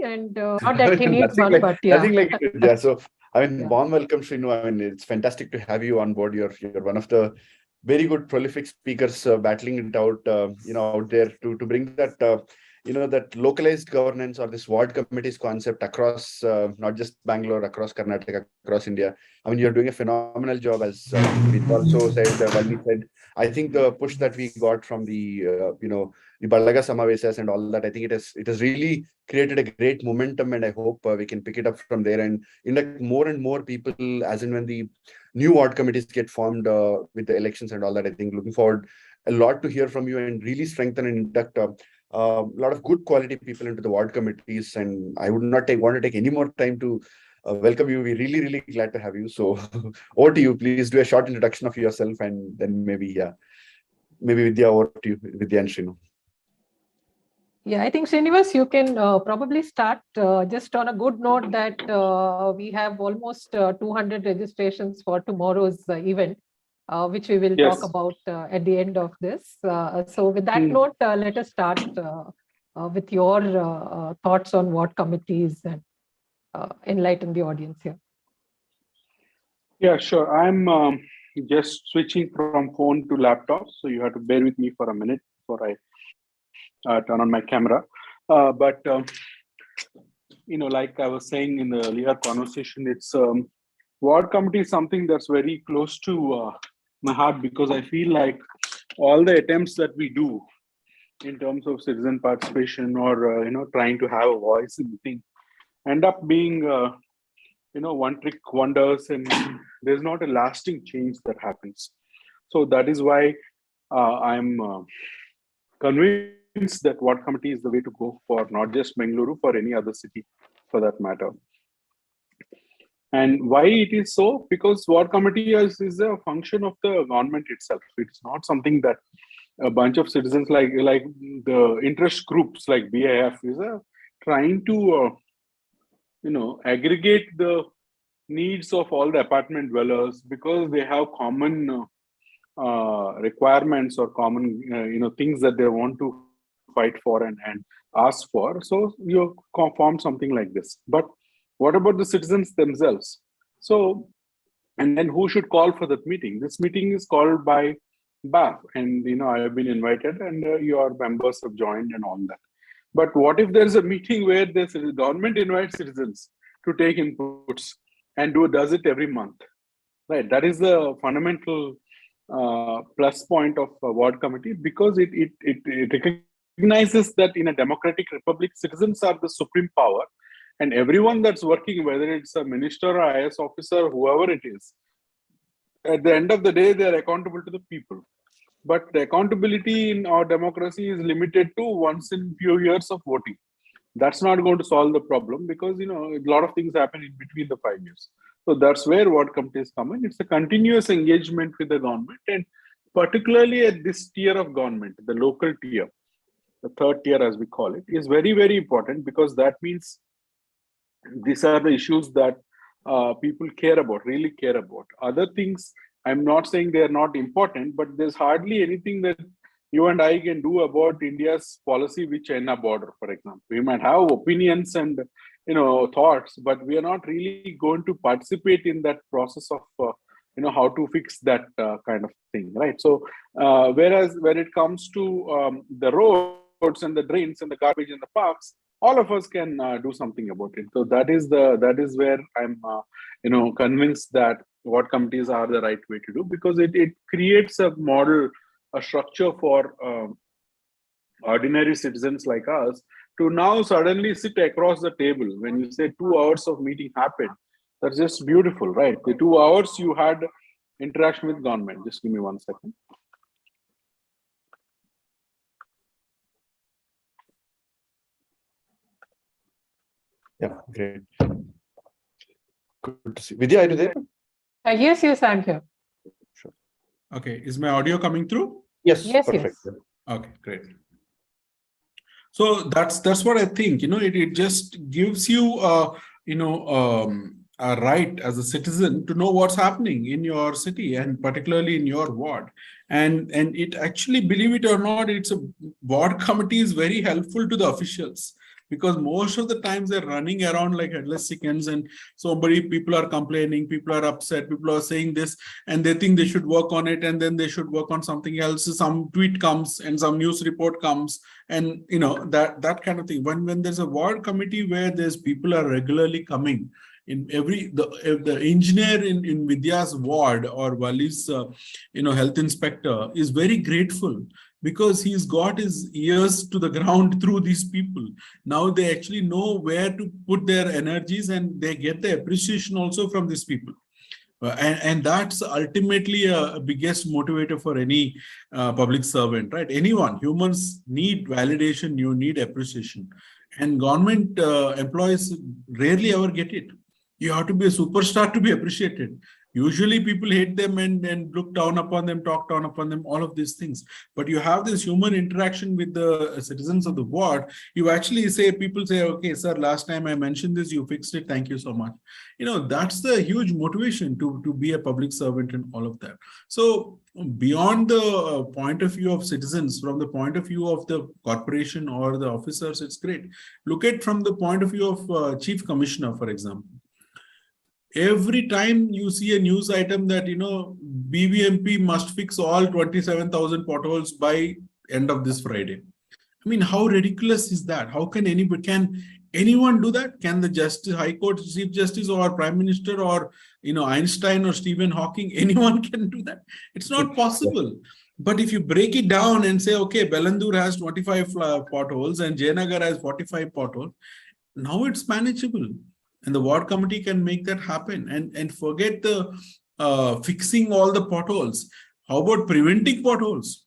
and not that he needs Nothing one, like, but yeah. nothing like it. Yeah. So, I mean, Yeah. warm welcome, Srinu. I mean, it's fantastic to have you on board. You're one of the very good prolific speakers battling it out, out there to bring that, that localized governance or this ward committees concept across not just Bangalore, across Karnataka, across India. I mean, you're doing a phenomenal job, as Vidya also said, Valli said. I think the push that we got from the Balaga Samavesas and all that, I think it has really created a great momentum, and I hope we can pick it up from there. And in like more and more people, as in when the new ward committees get formed with the elections and all that, I think looking forward a lot to hear from you and really strengthen and induct a lot of good quality people into the ward committees. And I would not want to take any more time to welcome you. We're really, really glad to have you. So over to you. Please do a short introduction of yourself, and then maybe Vidya, over to you, Vidya and Srinu. Yeah, I think Srinivas, you can probably start just on a good note that we have almost 200 registrations for tomorrow's event, which we will talk about at the end of this. So with that note, let us start with your thoughts on ward committees and enlighten the audience here. Yeah, sure. I'm just switching from phone to laptop, so you have to bear with me for a minute before I turn on my camera. But like I was saying in the earlier conversation, it's ward committee is something that's very close to my heart, because I feel like all the attempts that we do in terms of citizen participation or trying to have a voice in the thing end up being one trick wonders, and there's not a lasting change that happens. So that is why I'm convinced that ward committee is the way to go for not just Bengaluru, for any other city for that matter. And why it is so? Because ward committee is a function of the government itself. It's not something that a bunch of citizens like the interest groups like BAF is trying to aggregate the needs of all the apartment dwellers, because they have common requirements or common things that they want to fight for and ask for. So you form something like this. But what about the citizens themselves? So, and then who should call for that meeting? This meeting is called by BAF, and I have been invited, and your members have joined and all that. But what if there's a meeting where the government invites citizens to take inputs and does it every month? Right. That is the fundamental plus point of a ward committee, because it recognizes that in a democratic republic, citizens are the supreme power, and everyone that's working, whether it's a minister or IS officer, whoever it is, at the end of the day, they are accountable to the people. But the accountability in our democracy is limited to once in few years of voting. That's not going to solve the problem, because a lot of things happen in between the 5 years. So that's where ward committees come in. It's a continuous engagement with the government, and particularly at this tier of government, the local tier, the third tier as we call it, is very, very important, because that means these are the issues that people really care about. Other things, I'm not saying they are not important, but there's hardly anything that you and I can do about India's policy with China border, for example. We might have opinions and thoughts, but we are not really going to participate in that process of how to fix that kind of thing, right? So whereas when it comes to the roads and the drains and the garbage in the parks, all of us can do something about it. So that is where I'm convinced that ward committees are the right way to do, because it creates a model, a structure for ordinary citizens like us to now suddenly sit across the table. When you say 2 hours of meeting happened, that's just beautiful, right? The 2 hours you had interaction with government. Just give me 1 second. Yeah, great. Good to see. Vidya, are you there? Yes, I'm here. Sure. Okay, is my audio coming through? Yes, Yes, perfect. yes. Okay, great. So that's what I think. It just gives you a right as a citizen to know what's happening in your city and particularly in your ward. And it actually, believe it or not, it's a ward committee is very helpful to the officials, because most of the times they're running around like headless chickens, and people are complaining, people are upset, people are saying this, and they think they should work on it, and then they should work on something else. Some tweet comes and some news report comes, and that kind of thing. When there's a ward committee where there's people are regularly coming, in the engineer in Vidya's ward or Wali's health inspector is very grateful, because he's got his ears to the ground through these people. Now they actually know where to put their energies, and they get the appreciation also from these people. And that's ultimately a biggest motivator for any public servant, right? Anyone, humans need validation, you need appreciation. And government employees rarely ever get it. You have to be a superstar to be appreciated. Usually people hate them and look down upon them, talk down upon them, all of these things. But you have this human interaction with the citizens of the ward. You actually say, people say, okay, sir, last time I mentioned this, you fixed it. Thank you so much. That's the huge motivation to be a public servant and all of that. So beyond the point of view of citizens, from the point of view of the corporation or the officers, it's great. Look at from the point of view of chief commissioner, for example. Every time you see a news item that, BBMP must fix all 27,000 potholes by end of this Friday. I mean, how ridiculous is that? How can anyone do that? Can the High Court Chief Justice or Prime Minister or, Einstein or Stephen Hawking, anyone can do that? It's not possible. But if you break it down and say, okay, Belandur has 25 potholes and Jayanagar has 45 potholes, now it's manageable. And the ward committee can make that happen, and forget the fixing all the potholes. How about preventing potholes?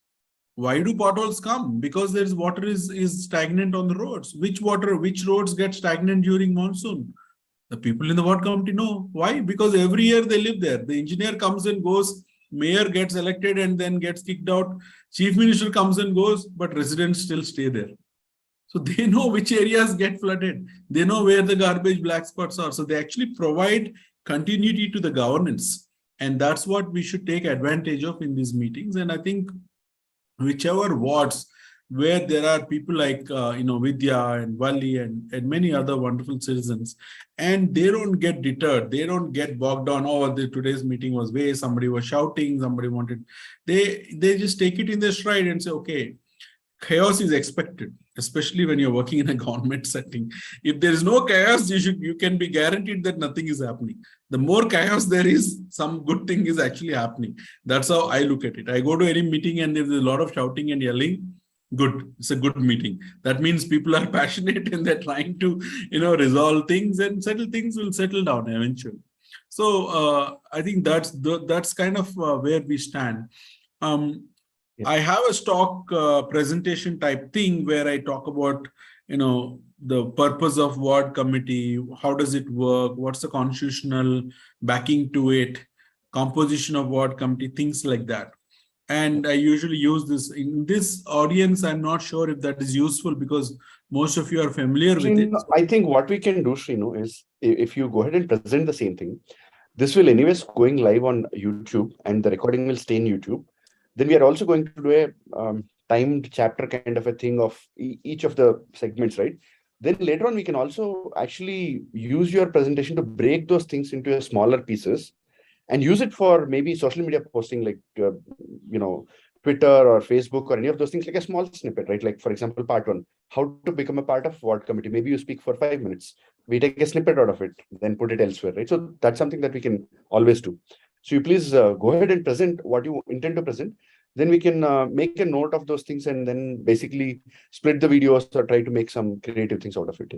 Why do potholes come? Because there's water is stagnant on the roads. Which roads get stagnant during monsoon? The people in the ward committee know. Why? Because every year they live there. The engineer comes and goes, mayor gets elected and then gets kicked out. Chief minister comes and goes, but residents still stay there. So they know which areas get flooded. They know where the garbage black spots are. So they actually provide continuity to the governance. And that's what we should take advantage of in these meetings. And I think whichever wards where there are people like, Vidya and Wali and many other wonderful citizens, and they don't get deterred. They don't get bogged down. Oh, today's meeting was waste. Somebody was shouting. Somebody wanted. They just take it in their stride and say, okay, chaos is expected, especially when you're working in a government setting. If there is no chaos, you can be guaranteed that nothing is happening. The more chaos there is, some good thing is actually happening. That's how I look at it. I go to any meeting and there's a lot of shouting and yelling. Good. It's a good meeting. That means people are passionate and they're trying to, resolve things, and things will settle down eventually. So I think that's kind of where we stand. I have a stock presentation type thing where I talk about, the purpose of ward committee, how does it work, what's the constitutional backing to it, composition of ward committee, things like that. And I usually use this in this audience. I'm not sure if that is useful because most of you are familiar with it. I think what we can do, Srinu, is if you go ahead and present the same thing, this will anyways going live on YouTube and the recording will stay in YouTube. Then we are also going to do a timed chapter kind of a thing of each of the segments, right? Then later on, we can also actually use your presentation to break those things into smaller pieces and use it for maybe social media posting, like, Twitter or Facebook or any of those things, like a small snippet, right? Like, for example, part 1, how to become a part of ward committee. Maybe you speak for 5 minutes. We take a snippet out of it, then put it elsewhere, right? So that's something that we can always do. So you please go ahead and present what you intend to present. Then we can make a note of those things and then basically split the videos or try to make some creative things out of it.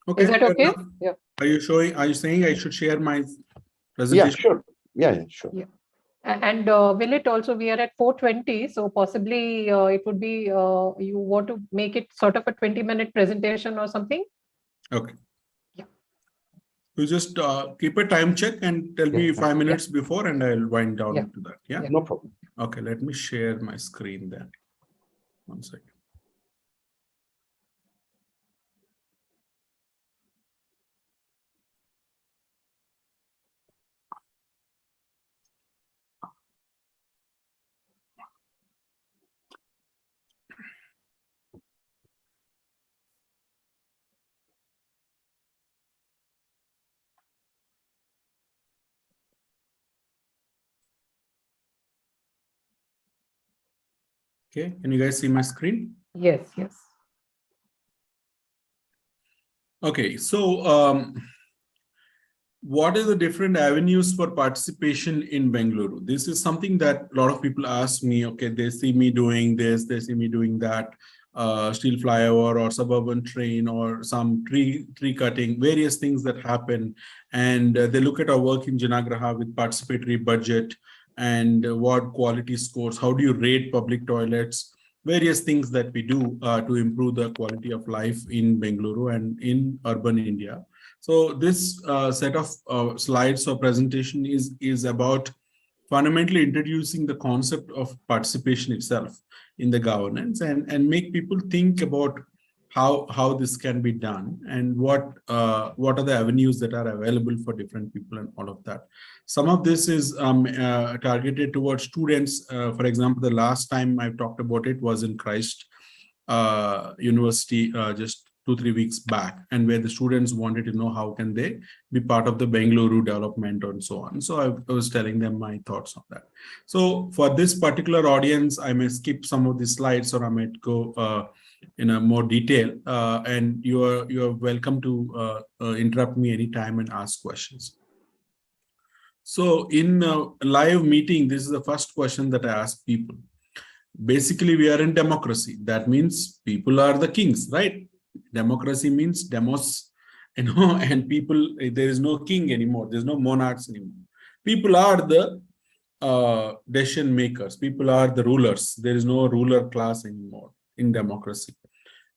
Okay. Is that okay? Yeah. Are you saying I should share my Yeah, presentation? sure. Yeah, sure. Yeah. And will it also, we are at 4:20, so possibly it would be, you want to make it sort of a 20-minute presentation or something? Okay. Yeah. You just keep a time check and tell me 5 minutes before and I'll wind down to that. Yeah? No problem. Okay, let me share my screen then. 1 second. Okay, can you guys see my screen? Yes, yes. Okay, so what are the different avenues for participation in Bengaluru? This is something that a lot of people ask me. Okay, they see me doing this, they see me doing that, steel flyover or suburban train or some tree cutting, various things that happen. And they look at our work in Janagraha with participatory budget and what quality scores, how do you rate public toilets, various things that we do to improve the quality of life in Bengaluru and in urban India. So this set of slides or presentation is about fundamentally introducing the concept of participation itself in the governance and make people think about how this can be done and what are the avenues that are available for different people and all of that. Some of this is targeted towards students. For example, the last time I talked about it was in Christ University just 2-3 weeks back, and where the students wanted to know how can they be part of the Bengaluru development and so on. So I was telling them my thoughts on that. So for this particular audience, I may skip some of the slides or I might go in a more detail, and you are welcome to interrupt me anytime and ask questions. So in a live meeting, this is the first question that I ask people. Basically, we are in democracy. That means people are the kings, right? Democracy means demos, and people, there is no king anymore. There's no monarchs anymore. People are the decision makers. People are the rulers. There is no ruler class anymore in democracy.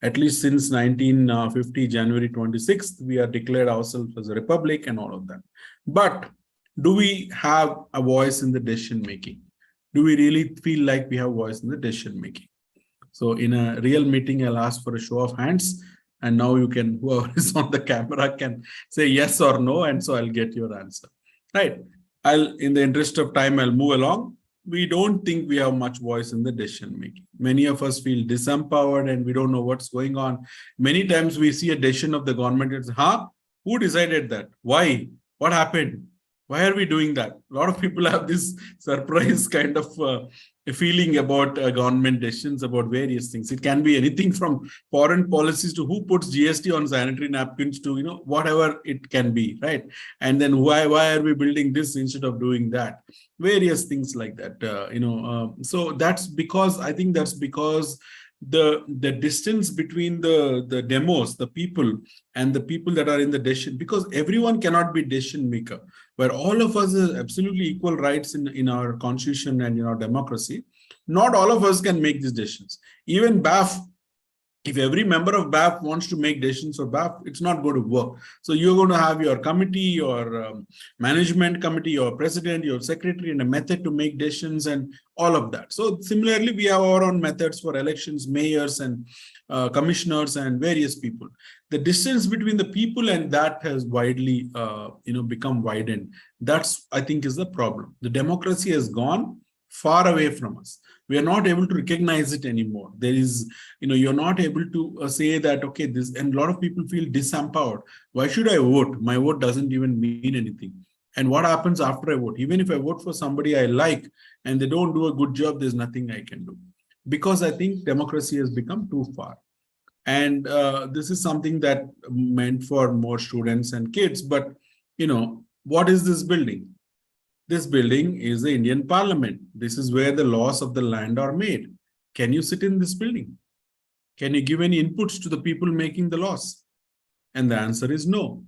At least since 1950, January 26th, we are declared ourselves as a republic and all of that. But do we have a voice in the decision making? Do we really feel like we have a voice in the decision making? So in a real meeting, I'll ask for a show of hands, and now you can, whoever is on the camera can say yes or no, and so I'll get your answer. Right. In the interest of time, I'll move along. We don't think we have much voice in the decision making. Many of us feel disempowered and we don't know what's going on. Many times we see a decision of the government and say, who decided that? Why? What happened? Why are we doing that? A lot of people have this surprise kind of a feeling about government decisions about various things. It can be anything from foreign policies to who puts GST on sanitary napkins to, whatever it can be, right? And then why are we building this instead of doing that? Various things like that, so that's because, I think that's because the distance between the demos, the people, and the people that are in the decision, because everyone cannot be decision maker, where all of us have absolutely equal rights in our constitution and in our democracy. Not all of us can make these decisions. Even BAF, if every member of BAF wants to make decisions for BAF, it's not going to work. So you're going to have your committee, your management committee, your president, your secretary, and a method to make decisions and all of that. So similarly, we have our own methods for elections, mayors and commissioners and various people. The distance between the people and that has widely, become widened. That's, I think, is the problem. The democracy has gone far away from us. We are not able to recognize it anymore. There is, you're not able to say that, okay, this, and a lot of people feel disempowered. Why should I vote? My vote doesn't even mean anything. And what happens after I vote? Even if I vote for somebody I like and they don't do a good job, there's nothing I can do. Because I think democracy has become too far. And this is something that meant for more students and kids. But, what is this building? This building is the Indian Parliament. This is where the laws of the land are made. Can you sit in this building? Can you give any inputs to the people making the laws? And the answer is no.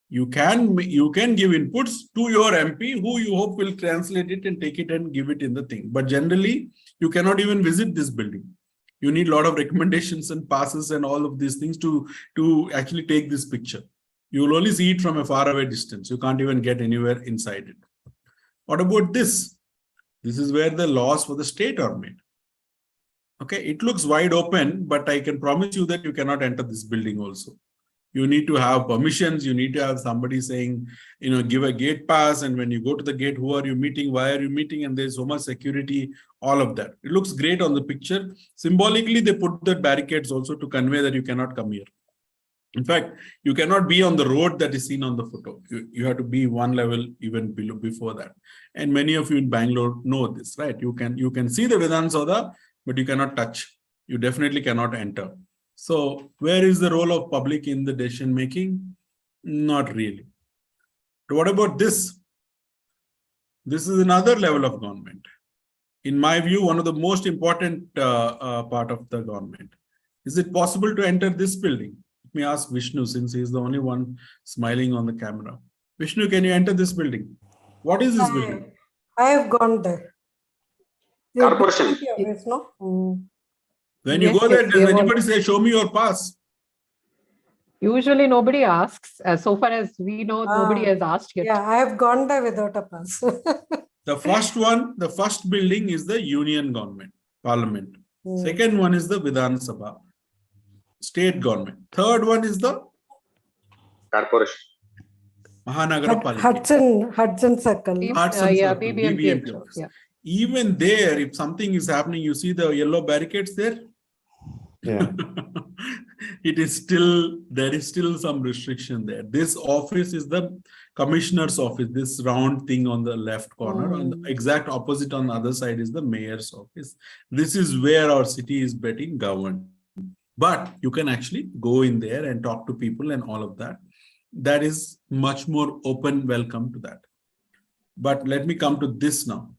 You can give inputs to your MP, who you hope will translate it and take it and give it in the thing. But generally, you cannot even visit this building. You need a lot of recommendations and passes and all of these things to actually take this picture. You will only see it from a faraway distance. You can't even get anywhere inside it. What about this? This is where the laws for the state are made. Okay, it looks wide open, but I can promise you that you cannot enter this building also. You need to have permissions. You need to have somebody saying, give a gate pass. And when you go to the gate, who are you meeting? Why are you meeting? And there's so much security, all of that. It looks great on the picture. Symbolically, they put the barricades also to convey that you cannot come here. In fact, you cannot be on the road that is seen on the photo. You have to be one level even below before that. And many of you in Bangalore know this, right? You can see the Vedanta Soda but you cannot touch. You definitely cannot enter. So where is the role of public in the decision making? Not really. But what about this? This is another level of government. In my view, one of the most important part of the government. Is it possible to enter this building? Let me ask Vishnu, since he is the only one smiling on the camera. Vishnu, can you enter this building? What is this building? I have gone there. Corporation. Office, no? When you Yes, go there, yes, does they anybody want- say, show me your pass? Usually nobody asks. So far as we know, nobody has asked yet. Yeah, I have gone there without a pass. The first one, the first building is the union government, parliament. Hmm. Second one is the Vidhan Sabha, state government. Third one is the Corporation. Mahanagara Palika. Hudson Circle. Hudson Yeah, Circle, BBMP BBMP office, office. yeah. Even there, if something is happening, you see the yellow barricades there. Yeah. It is still, there is still some restriction there. This office is the commissioner's office, this round thing on the left corner. On the exact opposite on the other side is the mayor's office. This is where our city is getting governed. But you can actually go in there and talk to people and all of that. That is much more open welcome to that. But let me come to this now.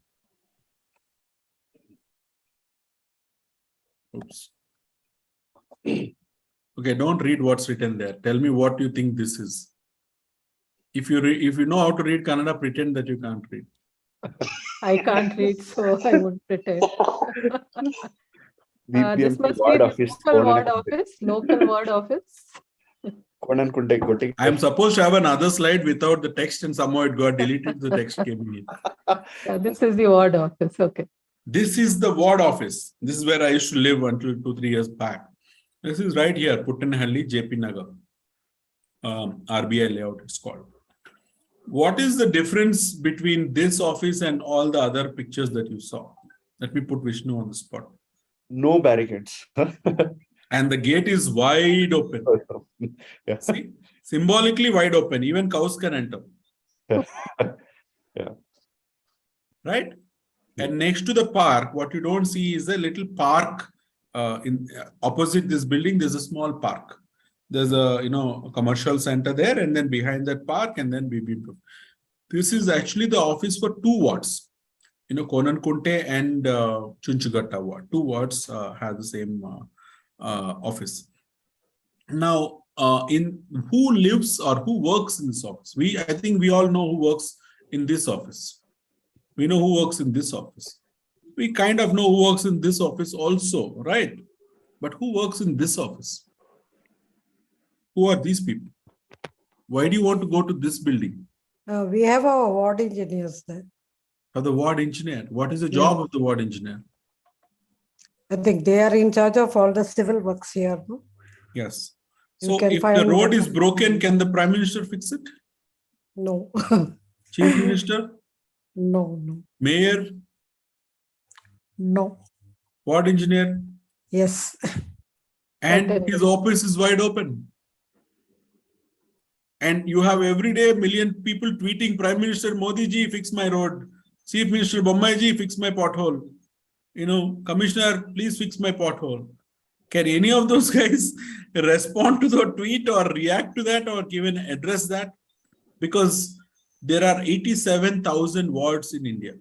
Oops. Okay, don't read what's written there. Tell me what you think this is. If you know how to read Kannada, pretend that you can't read. I can't read, so I won't pretend. This BPMP must be ward the office, local ward office. Local ward office. Konankunte Kotti. I am supposed to have another slide without the text and somehow it got deleted. The text came in. Yeah, this is the ward office. Okay. This is the ward office. This is where I used to live until 2-3 years back. This is right here, Puttanhalli, JP Nagar. RBI layout it's called. What is the difference between this office and all the other pictures that you saw? Let me put Vishnu on the spot. No barricades. And the gate is wide open. Yeah. See, symbolically wide open. Even cows can enter. Yeah. Right? And next to the park, what you don't see is a little park. In opposite this building, there's a small park. There's a commercial center there, and then behind that park, and then BBMP. This is actually the office for 2 wards. Konankunte and Chunchugatta ward. 2 wards have the same office. Now, in who lives or who works in this office? I think we all know who works in this office. We know who works in this office. We kind of know who works in this office also, right? But who works in this office? Who are these people? Why do you want to go to this building? We have our ward engineers there. For the ward engineer. What is the job of the ward engineer? I think they are in charge of all the civil works here. No? Yes. You So can if the find road them. is broken, can the Prime Minister fix it? No. Chief Minister? No. Mayor? No. Ward engineer? Yes. And his office is wide open. And you have every day 1 million people tweeting, Prime Minister Modi ji, fix my road. Chief Minister Bommai ji, fix my pothole. Commissioner, please fix my pothole. Can any of those guys respond to the tweet or react to that or even address that? Because there are 87,000 wards in India.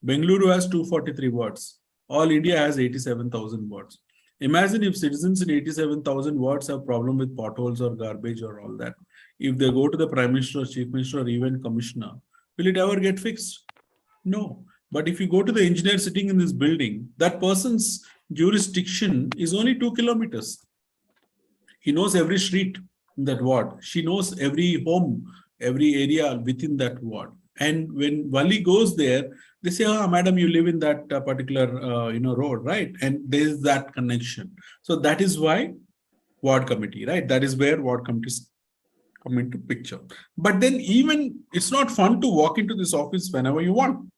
Bengaluru has 243 wards. All India has 87,000 wards. Imagine if citizens in 87,000 wards have problem with potholes or garbage or all that. If they go to the Prime Minister or Chief Minister or even Commissioner, will it ever get fixed? No. But if you go to the engineer sitting in this building, that person's jurisdiction is only 2 kilometers. He knows every street in that ward. She knows every home, every area within that ward. And when Wali goes there, they say, madam, you live in that particular road, right? And there is that connection. So that is why ward committee, right? That is where ward committees come into picture. But then even it's not fun to walk into this office whenever you want.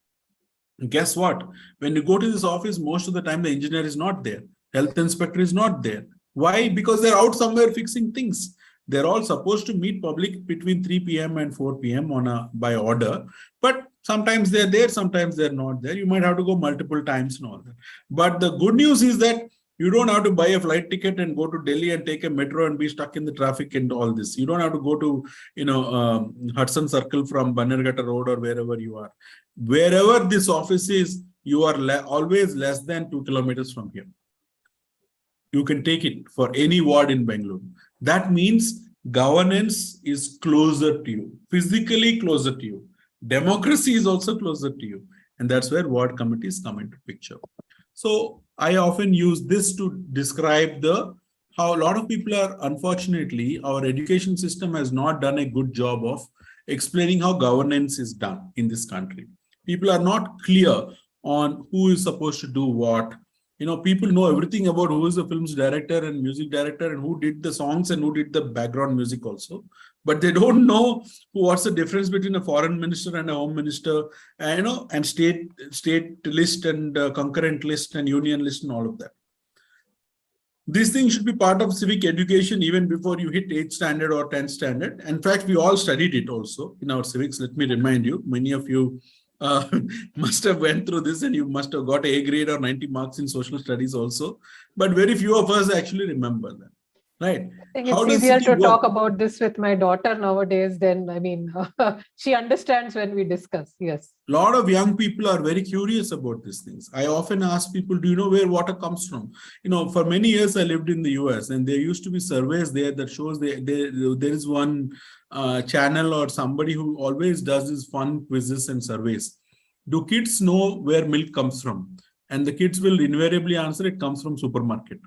Guess what? When you go to this office, most of the time the engineer is not there. Health inspector is not there. Why? Because they're out somewhere fixing things. They're all supposed to meet public between 3 p.m. and 4 p.m. by order. But Sometimes they're there, sometimes they're not there. You might have to go multiple times and all that. But the good news is that you don't have to buy a flight ticket and go to Delhi and take a metro and be stuck in the traffic and all this. You don't have to go to, Hudson Circle from Bannerghatta Road or wherever you are. Wherever this office is, you are always less than 2 kilometers from here. You can take it for any ward in Bangalore. That means governance is closer to you, physically closer to you. Democracy is also closer to you. And that's where ward committees come into picture. So I often use this to describe how a lot of people are, unfortunately, our education system has not done a good job of explaining how governance is done in this country. People are not clear on who is supposed to do what. People know everything about who is the film's director and music director and who did the songs and who did the background music also. But they don't know what's the difference between a foreign minister and a home minister, and state list and concurrent list and union list and all of that. These things should be part of civic education even before you hit 8th standard or 10th standard. In fact, we all studied it also in our civics. Let me remind you, many of you must have went through this and you must have got A grade or 90 marks in social studies also. But very few of us actually remember that. Right. I think it's easier to talk about this with my daughter nowadays than, she understands when we discuss. Yes. A lot of young people are very curious about these things. I often ask people, do you know where water comes from? For many years I lived in the US and there used to be surveys there that shows there is one channel or somebody who always does these fun quizzes and surveys. Do kids know where milk comes from? And the kids will invariably answer it comes from supermarket.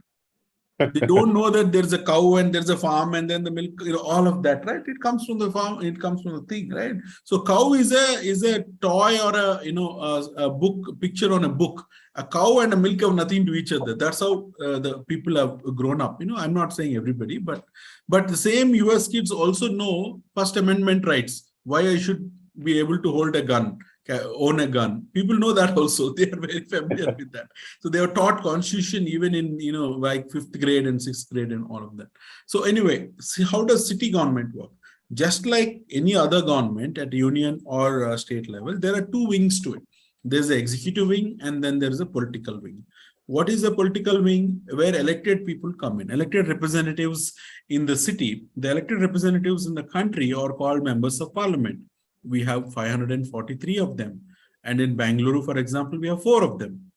They don't know that there's a cow and there's a farm and then the milk, all of that, right? It comes from the farm, it comes from the thing, right? So cow is a toy or a book, picture on a book. A cow and a milk have nothing to each other. That's how the people have grown up. I'm not saying everybody, but the same US kids also know First Amendment rights. Why I should be able to hold a gun, own a gun. People know that also. They are very familiar with that. So they are taught constitution even in, like 5th grade and 6th grade and all of that. So anyway, see, how does city government work? Just like any other government at union or state level, there are two wings to it. There's the executive wing and then there's a political wing. What is a political wing? Where elected people come in. Elected representatives in the city, the elected representatives in the country are called members of parliament. We have 543 of them. And in Bangalore, for example, we have 4 of them.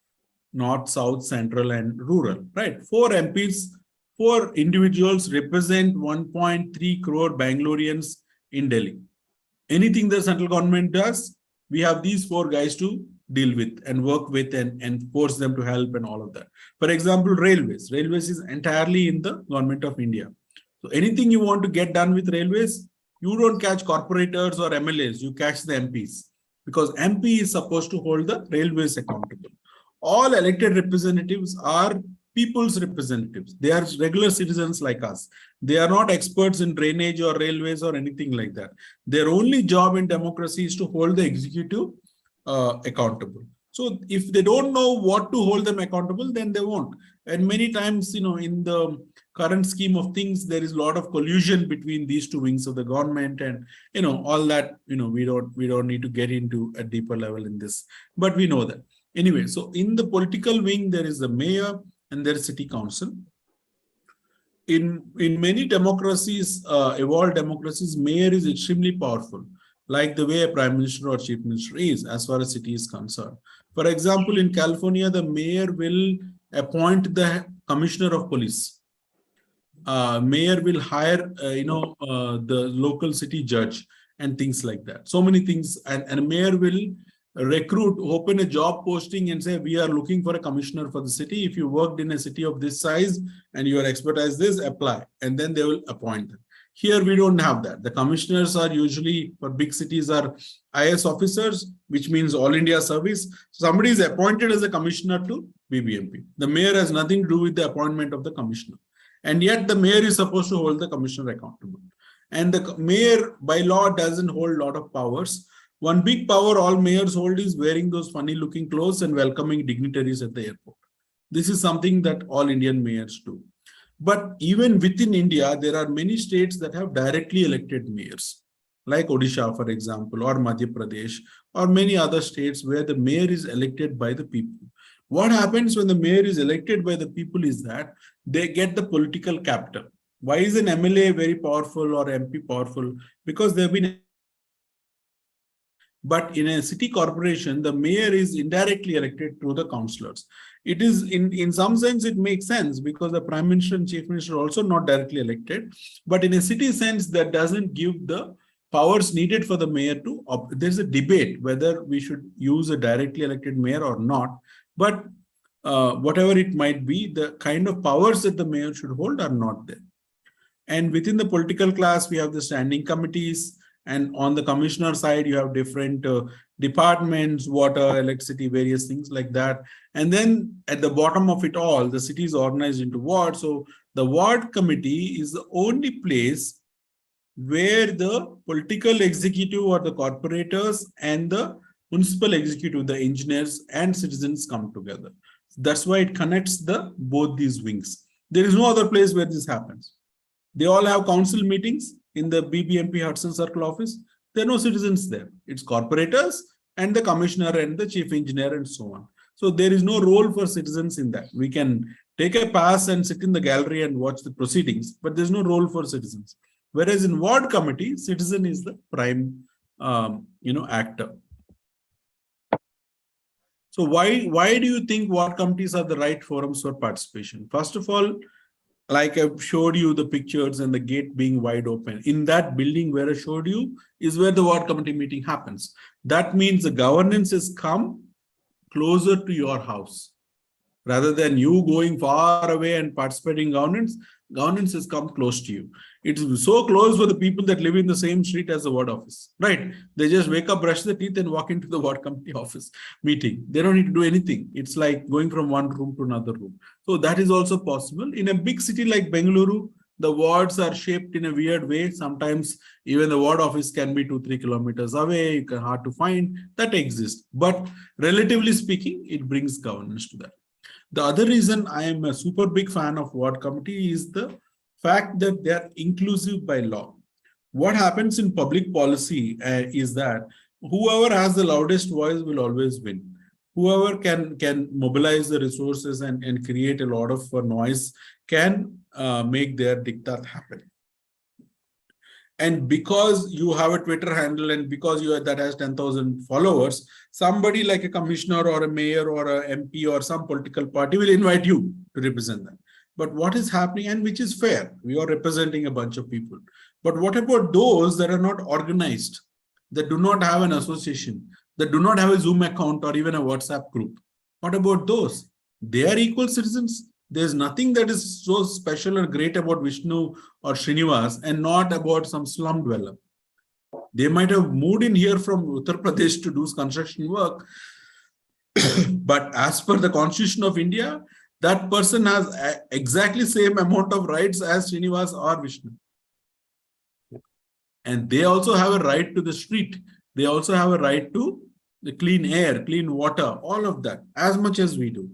North, South, Central, and Rural, right? 4 MPs, 4 individuals represent 1.3 crore Bangaloreans in Delhi. Anything the central government does, we have these 4 guys to deal with and work with and force them to help and all of that. For example, railways. Railways is entirely in the government of India. So anything you want to get done with railways, you don't catch corporators or MLAs, you catch the MPs. Because MP is supposed to hold the railways accountable. All elected representatives are people's representatives. They are regular citizens like us. They are not experts in drainage or railways or anything like that. Their only job in democracy is to hold the executive accountable. So if they don't know what to hold them accountable, then they won't. And many times, in the current scheme of things, there is a lot of collusion between these two wings of the government and, all that, we don't need to get into a deeper level in this, but we know that. Anyway, so in the political wing, there is the mayor and there is city council. In many democracies, evolved democracies, mayor is extremely powerful, like the way a prime minister or chief minister is, as far as city is concerned. For example, in California, the mayor will appoint the commissioner of police. Mayor will hire, the local city judge and things like that. So many things. And a mayor will recruit, open a job posting and say, we are looking for a commissioner for the city. If you worked in a city of this size and your expertise this, apply. And then they will appoint them. Here, we don't have that. The commissioners are usually, for big cities, are IS officers, which means All India Service. Somebody is appointed as a commissioner to BBMP. The mayor has nothing to do with the appointment of the commissioner. And yet the mayor is supposed to hold the commissioner accountable. And the mayor, by law, doesn't hold a lot of powers. One big power all mayors hold is wearing those funny looking clothes and welcoming dignitaries at the airport. This is something that all Indian mayors do. But even within India, there are many states that have directly elected mayors, like Odisha, for example, or Madhya Pradesh, or many other states where the mayor is elected by the people. What happens when the mayor is elected by the people is that they get the political capital. Why is an MLA very powerful or MP powerful? Because they've been. But in a city corporation, the mayor is indirectly elected through the councillors. It is in some sense, it makes sense because the prime minister and chief minister are also not directly elected. But in a city sense, that doesn't give the powers needed for the mayor to, there's a debate whether we should use a directly elected mayor or not. But whatever it might be, the kind of powers that the mayor should hold are not there. And within the political class, we have the standing committees. And on the commissioner side, you have different departments, water, electricity, various things like that. And then at the bottom of it all, the city is organized into wards. So the ward committee is the only place where the political executive or the corporators and the municipal executive, the engineers and citizens come together. That's why it connects both these wings. There is no other place where this happens. They all have council meetings in the BBMP Hudson Circle office. There are no citizens there. It's corporators and the commissioner and the chief engineer and so on. So there is no role for citizens in that. We can take a pass and sit in the gallery and watch the proceedings, but there's no role for citizens. Whereas in ward committee, citizen is the prime, actor. So why do you think ward committees are the right forums for participation? First of all, like I showed you the pictures and the gate being wide open. In that building where I showed you is where the ward committee meeting happens. That means the governance has come closer to your house. Rather than you going far away and participating in governance has come close to you. It is so close for the people that live in the same street as the ward office, right? They just wake up, brush their teeth and walk into the ward committee office meeting. They don't need to do anything. It's like going from one room to another room. So that is also possible. In a big city like Bengaluru, the wards are shaped in a weird way. Sometimes even the ward office can be 2-3 kilometers away. It's hard to find. That exists. But relatively speaking, it brings governance to that. The other reason I am a super big fan of ward committee is the fact that they are inclusive by law. What happens in public policy is that whoever has the loudest voice will always win. Whoever can mobilize the resources and create a lot of noise can make their diktat happen. And because you have a Twitter handle and because that has 10,000 followers, somebody like a commissioner or a mayor or a MP or some political party will invite you to represent them. But what is happening, and which is fair, we are representing a bunch of people. But what about those that are not organized, that do not have an association, that do not have a Zoom account or even a WhatsApp group? What about those? They are equal citizens. There's nothing that is so special or great about Vishnu or Srinivas and not about some slum dweller. They might have moved in here from Uttar Pradesh to do construction work. But as per the Constitution of India, that person has exactly same amount of rights as Srinivas or Vishnu. And they also have a right to the street. They also have a right to the clean air, clean water, all of that, as much as we do.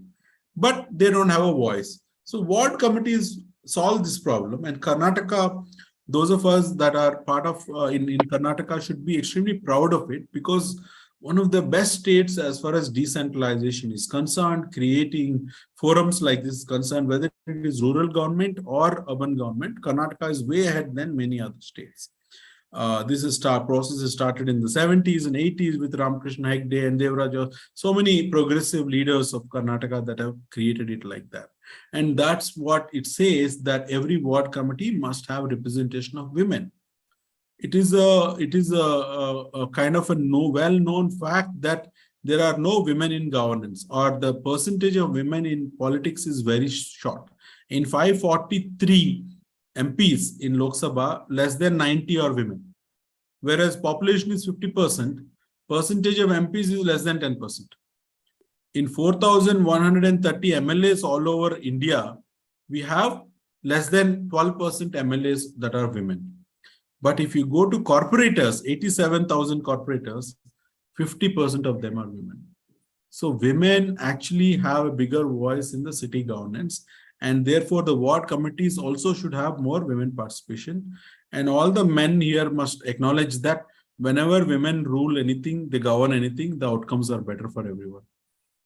But they don't have a voice. So ward committees solve this problem. And Karnataka, those of us that are part of in Karnataka should be extremely proud of it, because one of the best states as far as decentralization is concerned, creating forums like this is concerned, whether it is rural government or urban government, Karnataka is way ahead than many other states. This process has started in the 70s and 80s with Ramakrishna Hegde and Devaraja. So many progressive leaders of Karnataka that have created it like that. And that's what it says, that every ward committee must have representation of women. It is a kind of a well-known fact that there are no women in governance, or the percentage of women in politics is very short. In 543 MPs in Lok Sabha, less than 90 are women. Whereas population is 50%, percentage of MPs is less than 10%. In 4,130 MLAs all over India, we have less than 12% MLAs that are women. But if you go to corporators, 87,000 corporators, 50% of them are women. So women actually have a bigger voice in the city governance. And therefore, the ward committees also should have more women participation. And all the men here must acknowledge that whenever women rule anything, they govern anything, the outcomes are better for everyone.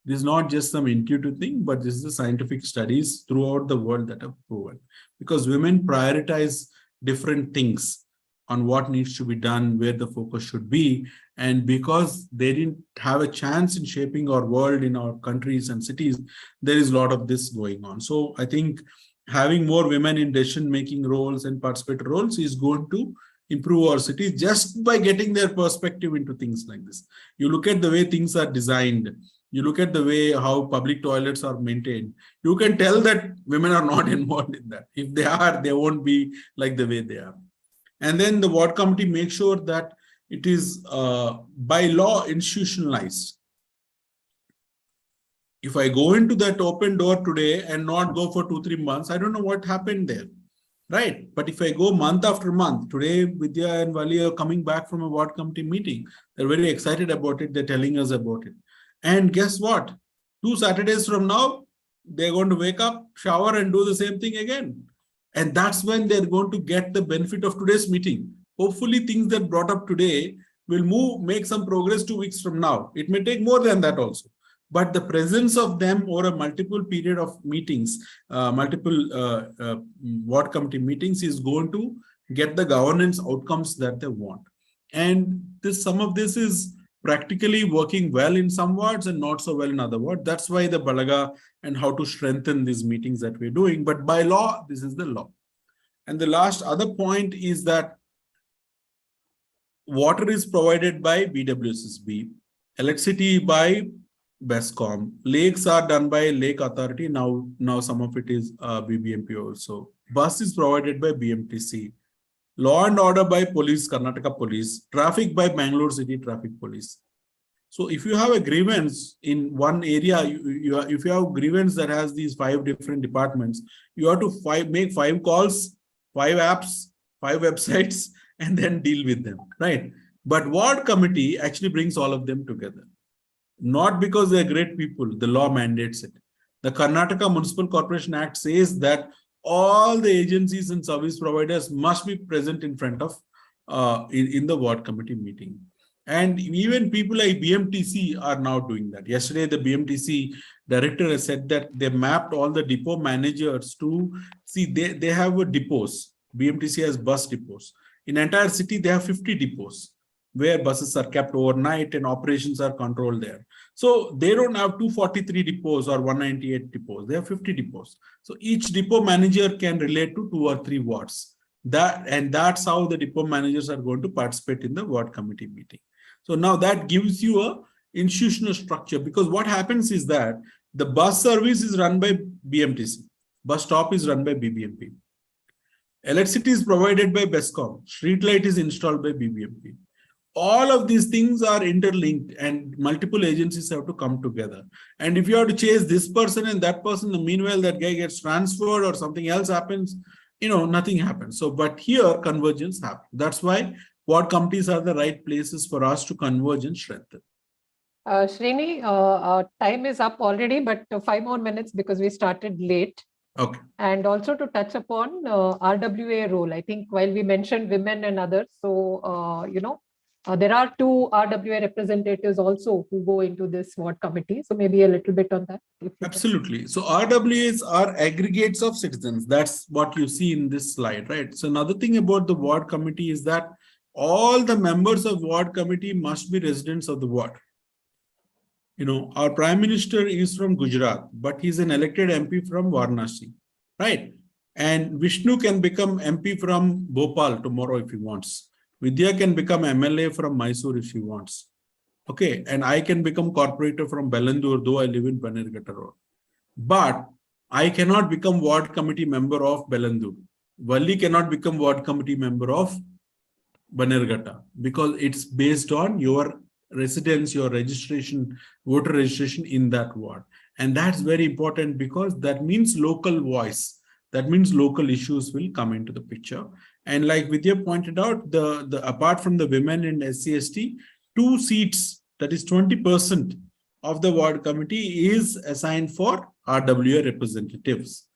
This is not just some intuitive thing, but this is the scientific studies throughout the world that have proven. Because women prioritize different things on what needs to be done, where the focus should be. And because they didn't have a chance in shaping our world in our countries and cities, there is a lot of this going on. So I think having more women in decision-making roles and participatory roles is going to improve our cities just by getting their perspective into things like this. You look at the way things are designed, you look at the way how public toilets are maintained, you can tell that women are not involved in that. If they are, they won't be like the way they are. And then the ward committee makes sure that it is by law institutionalized. If I go into that open door today and not go for 2-3 months, I don't know what happened there, right? But if I go month after month, today Vidya and Vali are coming back from a ward committee meeting. They're very excited about it. They're telling us about it. And guess what? 2 Saturdays from now, they're going to wake up, shower, and do the same thing again. And that's when they're going to get the benefit of today's meeting. Hopefully, things that brought up today will make some progress 2 weeks from now. It may take more than that also. But the presence of them over a multiple period of meetings, multiple ward committee meetings is going to get the governance outcomes that they want. And some of this is practically working well in some wards and not so well in other wards. That's why the Balaga and how to strengthen these meetings that we're doing. But by law, this is the law. And the last other point is that water is provided by BWSSB, electricity by BESCOM, lakes are done by Lake Authority. Now some of it is BBMP also. Bus is provided by BMTC. Law and order by police, Karnataka police, traffic by Bangalore City Traffic Police. So if you have a grievance in one area, if you have grievance that has these 5 different departments, you have to make 5 calls, 5 apps, 5 websites, and then deal with them, right? But ward committee actually brings all of them together. Not because they're great people, the law mandates it. The Karnataka Municipal Corporation Act says that all the agencies and service providers must be present in front of in the ward committee meeting. And even people like BMTC are now doing that. Yesterday, the BMTC director has said that they mapped all the depot managers to see they have depots. BMTC has bus depots. In entire city, they have 50 depots where buses are kept overnight and operations are controlled there. So they don't have 243 depots or 198 depots. They have 50 depots. So each depot manager can relate to 2 or 3 wards. That's how the depot managers are going to participate in the ward committee meeting. So now that gives you a institutional structure, because what happens is that the bus service is run by BMTC. Bus stop is run by BBMP. Electricity is provided by BESCOM. Street light is installed by BBMP. All of these things are interlinked and multiple agencies have to come together. And if you have to chase this person and that person, meanwhile, that guy gets transferred or something else happens, nothing happens. So, but here convergence happens. That's why ward committees are the right places for us to converge and strengthen. Srini, time is up already, but 5 more minutes because we started late. Okay. And also to touch upon RWA role. I think while we mentioned women and others, so, there are 2 RWA representatives also who go into this ward committee. So maybe a little bit on that. Absolutely. So RWAs are aggregates of citizens. That's what you see in this slide, right? So another thing about the ward committee is that all the members of ward committee must be residents of the ward. Our prime minister is from Gujarat, but he's an elected MP from Varanasi, right? And Vishnu can become MP from Bhopal tomorrow if he wants. Vidya can become MLA from Mysore if she wants. Okay, and I can become corporator from Bellandur, though I live in Banerghatta Road. But I cannot become ward committee member of Bellandur. Valli cannot become ward committee member of Banerghatta because it's based on your residence, your registration, voter registration in that ward. And that's very important because that means local voice. That means local issues will come into the picture. And like Vidya pointed out, the apart from the women and SC/ST, 2 seats, that is 20% of the ward committee is assigned for RWA representatives.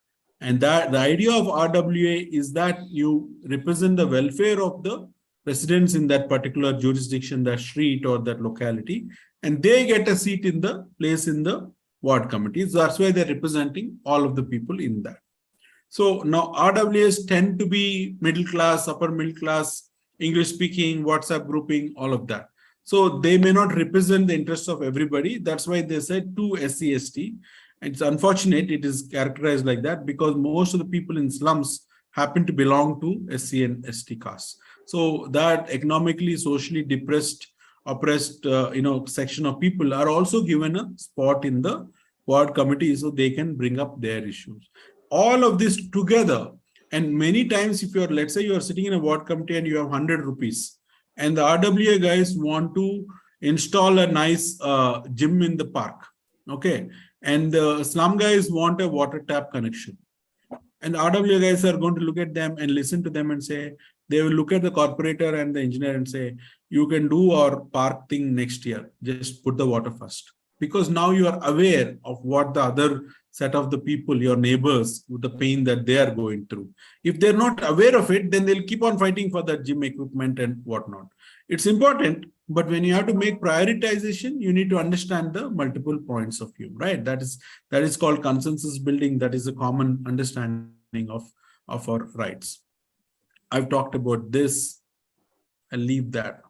And that the idea of RWA is that you represent the welfare of the residents in that particular jurisdiction, that street or that locality, and they get a seat in the place in the ward committees. That's why they're representing all of the people in that. So now RWAs tend to be middle class, upper middle class, English speaking, WhatsApp grouping, all of that. So they may not represent the interests of everybody. That's why they said to SC/ST. It's unfortunate it is characterized like that because most of the people in slums happen to belong to SC and ST castes. So that economically, socially depressed, oppressed, section of people are also given a spot in the ward committee so they can bring up their issues. All of this together, and many times if you're, let's say you're sitting in a ward committee and you have 100 rupees and the RWA guys want to install a nice gym in the park, okay, and the slum guys want a water tap connection. And RWA guys are going to look at them and listen to them and say, they will look at the corporator and the engineer and say, you can do our park thing next year, just put the water first. Because now you are aware of what the other set of the people, your neighbors, with the pain that they are going through. If they're not aware of it, then they'll keep on fighting for that gym equipment and whatnot. It's important, but when you have to make prioritization, you need to understand the multiple points of view, right? That is called consensus building. That is a common understanding of our rights. I've talked about this. I'll leave that.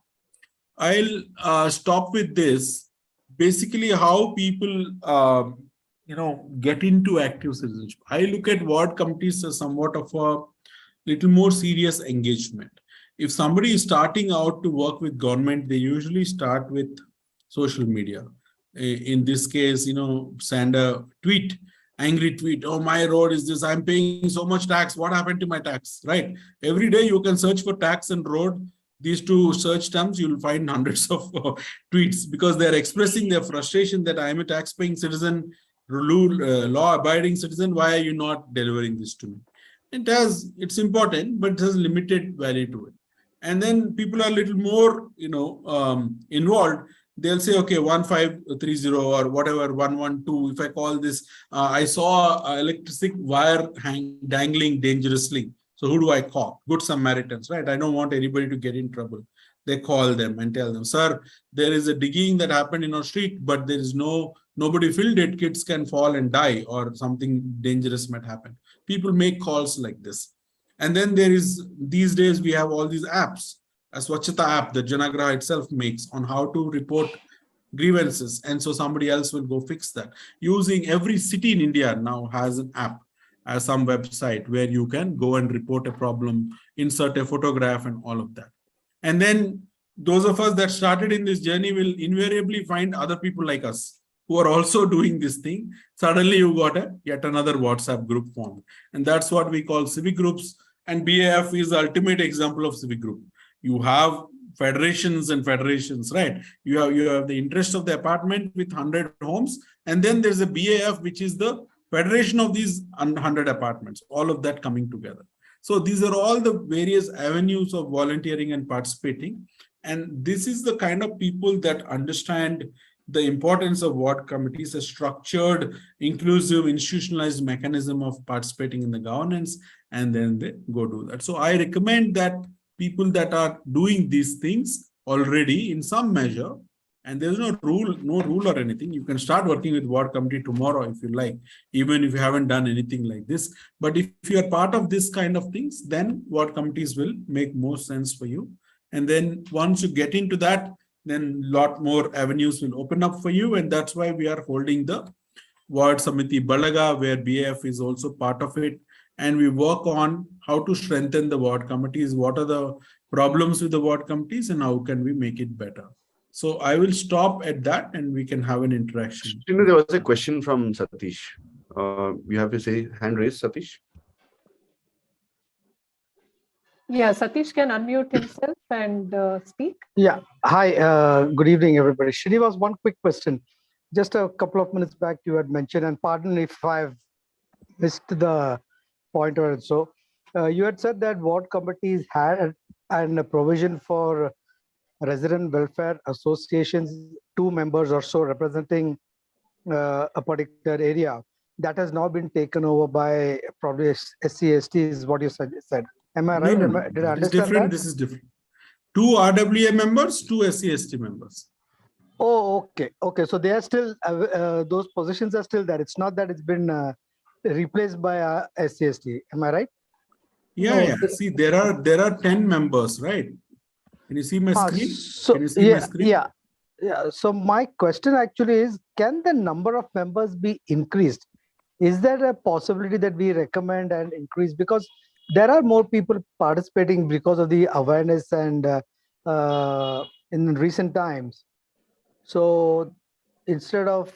I'll stop with this. Basically, how people get into active citizenship. I look at ward committees as somewhat of a little more serious engagement. If somebody is starting out to work with government, they usually start with social media. In this case, send a tweet, angry tweet. Oh, my road is this. I'm paying so much tax. What happened to my tax? Right? Every day you can search for tax and road. These two search terms, you'll find hundreds of tweets because they're expressing their frustration that I am a tax-paying citizen, law-abiding citizen. Why are you not delivering this to me? It's important, but it has limited value to it. And then people are a little more, involved. They'll say, okay, 1530 or whatever, 112. If I call this, I saw electric wire dangling dangerously. So who do I call? Good Samaritans, right? I don't want anybody to get in trouble. They call them and tell them, sir, there is a digging that happened in our street, but there is nobody filled it. Kids can fall and die or something dangerous might happen. People make calls like this. And then these days we have all these apps, a Swachhata app that Janagraha itself makes on how to report grievances. And so somebody else will go fix that. Using every city in India now has an app, as some website where you can go and report a problem, insert a photograph and all of that. And then those of us that started in this journey will invariably find other people like us who are also doing this thing. Suddenly you got yet another WhatsApp group formed. And that's what we call civic groups. And BAF is the ultimate example of civic group. You have federations and federations, right? You have the interest of the apartment with 100 homes. And then there's a BAF, which is the federation of these 100 apartments, all of that coming together. So these are all the various avenues of volunteering and participating. And this is the kind of people that understand the importance of ward committees, a structured, inclusive, institutionalized mechanism of participating in the governance, and then they go do that. So I recommend that people that are doing these things already in some measure, and there's no rule or anything. You can start working with ward committee tomorrow if you like, even if you haven't done anything like this. But if you are part of this kind of things, then ward committees will make more sense for you. And then once you get into that, then a lot more avenues will open up for you. And that's why we are holding the Ward Samiti Balaga, where BAF is also part of it. And we work on how to strengthen the ward committees, what are the problems with the ward committees, and how can we make it better. So I will stop at that and we can have an interaction. There was a question from Satish. You have to say hand raised, Satish. Yeah, Satish can unmute himself and speak. Yeah. Hi. Good evening, everybody. Srinivas, one quick question. Just a couple of minutes back, you had mentioned, and pardon if I've missed the point or so. You had said that ward committees had a provision for resident welfare associations, 2 members or so representing a particular area. that has now been taken over by probably SC/ST is what you said. Am I No, right? no, no. Did I It is understand different. that? This is different. 2 RWA members, 2 SC/ST members. Oh, okay. Okay. So they are still, those positions are still there. It's not that it's been replaced by SC/ST. Am I right? Yeah, No, yeah. See, there are 10 members, right? Can you see my screen? So Can you see my screen? yeah. So my question actually is, can the number of members be increased? Is there a possibility that we recommend and increase? Because there are more people participating because of the awareness and in recent times. So instead of,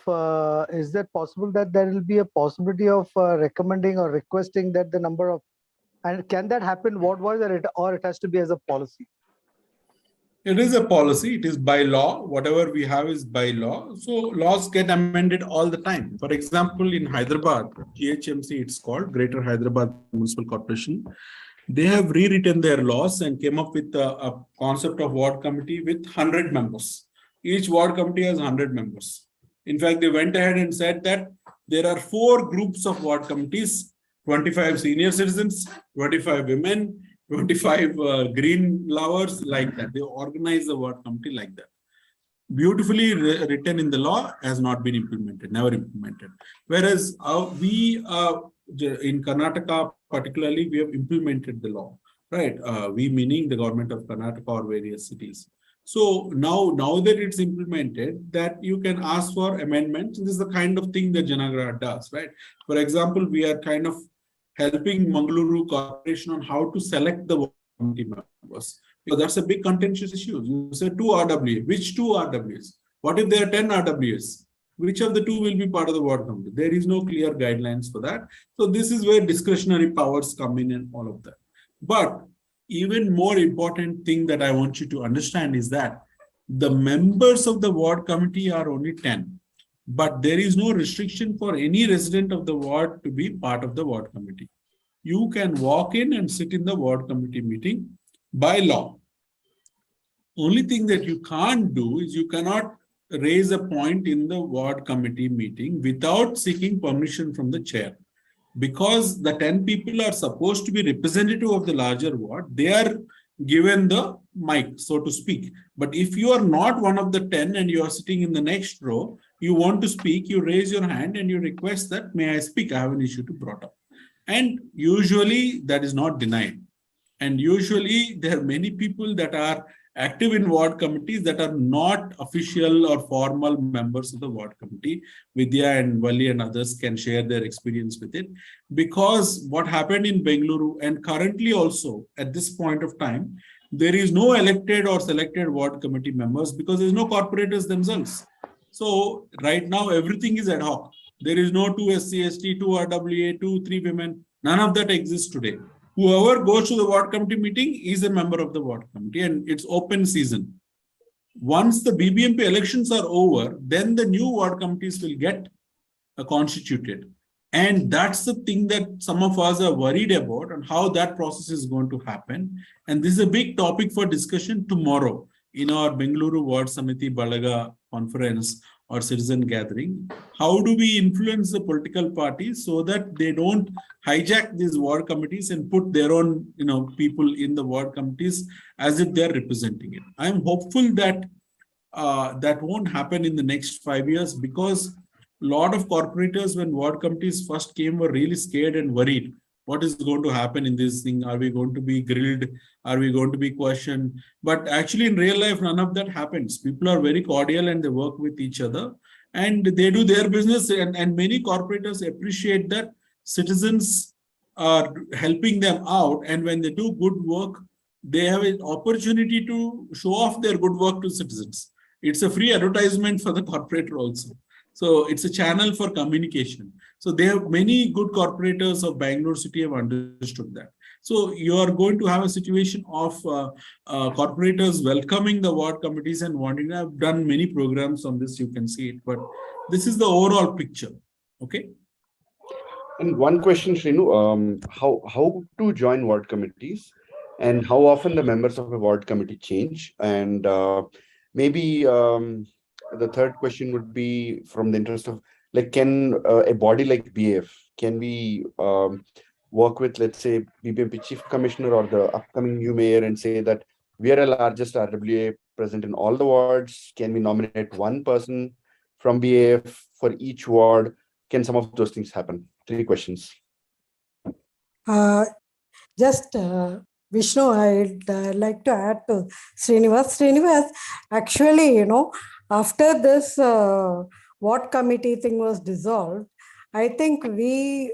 is that possible that there will be a possibility of recommending or requesting that the number of, and can that happen worldwide, or it has to be as a policy? It is a policy. It is by law. Whatever we have is by law. So laws get amended all the time. For example, in Hyderabad, GHMC, it's called Greater Hyderabad Municipal Corporation. They have rewritten their laws and came up with a concept of ward committee with 100 members. Each ward committee has 100 members. In fact, they went ahead and said that there are 4 groups of ward committees: 25 senior citizens, 25 women, 25 green lovers, like that. They organize the ward committee like that. Beautifully written in the law, has not been implemented, never implemented. Whereas we in Karnataka particularly, we have implemented the law, right? We meaning the government of Karnataka or various cities. So now that it's implemented, that you can ask for amendments. This is the kind of thing that Janagraha does, right? For example, we are kind of helping Mangaluru Corporation on how to select the committee members. Because that's a big contentious issue. You say 2 RWA. Which 2 RWAs? What if there are 10 RWAs? Which of the 2 will be part of the ward committee? There is no clear guidelines for that. So this is where discretionary powers come in and all of that. But even more important thing that I want you to understand is that the members of the ward committee are only 10. But there is no restriction for any resident of the ward to be part of the ward committee. You can walk in and sit in the ward committee meeting by law. Only thing that you can't do is you cannot raise a point in the ward committee meeting without seeking permission from the chair. Because the 10 people are supposed to be representative of the larger ward, they are given the mic, so to speak. But if you are not one of the 10 and you are sitting in the next row, you want to speak, you raise your hand and you request that, may I speak? I have an issue to brought up. And usually that is not denied. And usually there are many people that are active in ward committees that are not official or formal members of the ward committee. Vidya and Vali and others can share their experience with it. Because what happened in Bengaluru and currently also at this point of time, there is no elected or selected ward committee members because there is no corporators themselves. So right now everything is ad hoc. There is no 2 SC/ST, 2 RWA, 2, 3 women. None of that exists today. Whoever goes to the ward committee meeting is a member of the ward committee and it's open season. Once the BBMP elections are over, then the new ward committees will get constituted. And that's the thing that some of us are worried about and how that process is going to happen. And this is a big topic for discussion tomorrow in our Bengaluru Ward Samiti Balaga conference or citizen gathering. How do we influence the political parties so that they don't hijack these ward committees and put their own people in the ward committees as if they're representing it? I'm hopeful that that won't happen in the next 5 years because a lot of corporators, when ward committees first came, were really scared and worried. What is going to happen in this thing? Are we going to be grilled? Are we going to be questioned? But actually in real life, none of that happens. People are very cordial and they work with each other and they do their business. And many corporators appreciate that citizens are helping them out. And when they do good work, they have an opportunity to show off their good work to citizens. It's a free advertisement for the corporator also. So it's a channel for communication. So there are many good corporators of Bangalore city have understood that. So you are going to have a situation of corporators welcoming the ward committees and wanting. I've done many programs on this, you can see it, but this is the overall picture. Okay. And one question, Srinu, how to join ward committees and how often the members of a ward committee change? And maybe the third question would be from the interest of Like, can a body like BAF, can we work with, let's say, BBMP Chief Commissioner or the upcoming new mayor and say that we are a largest RWA present in all the wards? Can we nominate one person from BAF for each ward? Can some of those things happen? 3 questions. Just Vishnu, I'd like to add to Srinivas. Srinivas, actually, after this ward committee thing was dissolved, I think we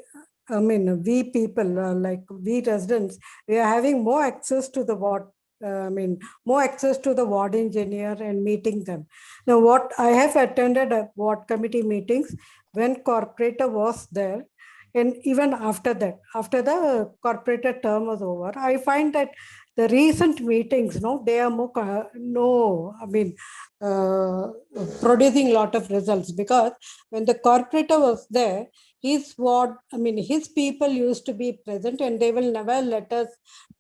people, like we residents, we are having more access to the ward. More access to the ward engineer and meeting them. Now, what I have attended ward committee meetings when corporator was there, and even after that, after the corporator term was over, I find that the recent meetings, they are more, producing a lot of results, because when the corporator was there, his people used to be present, and they will never let us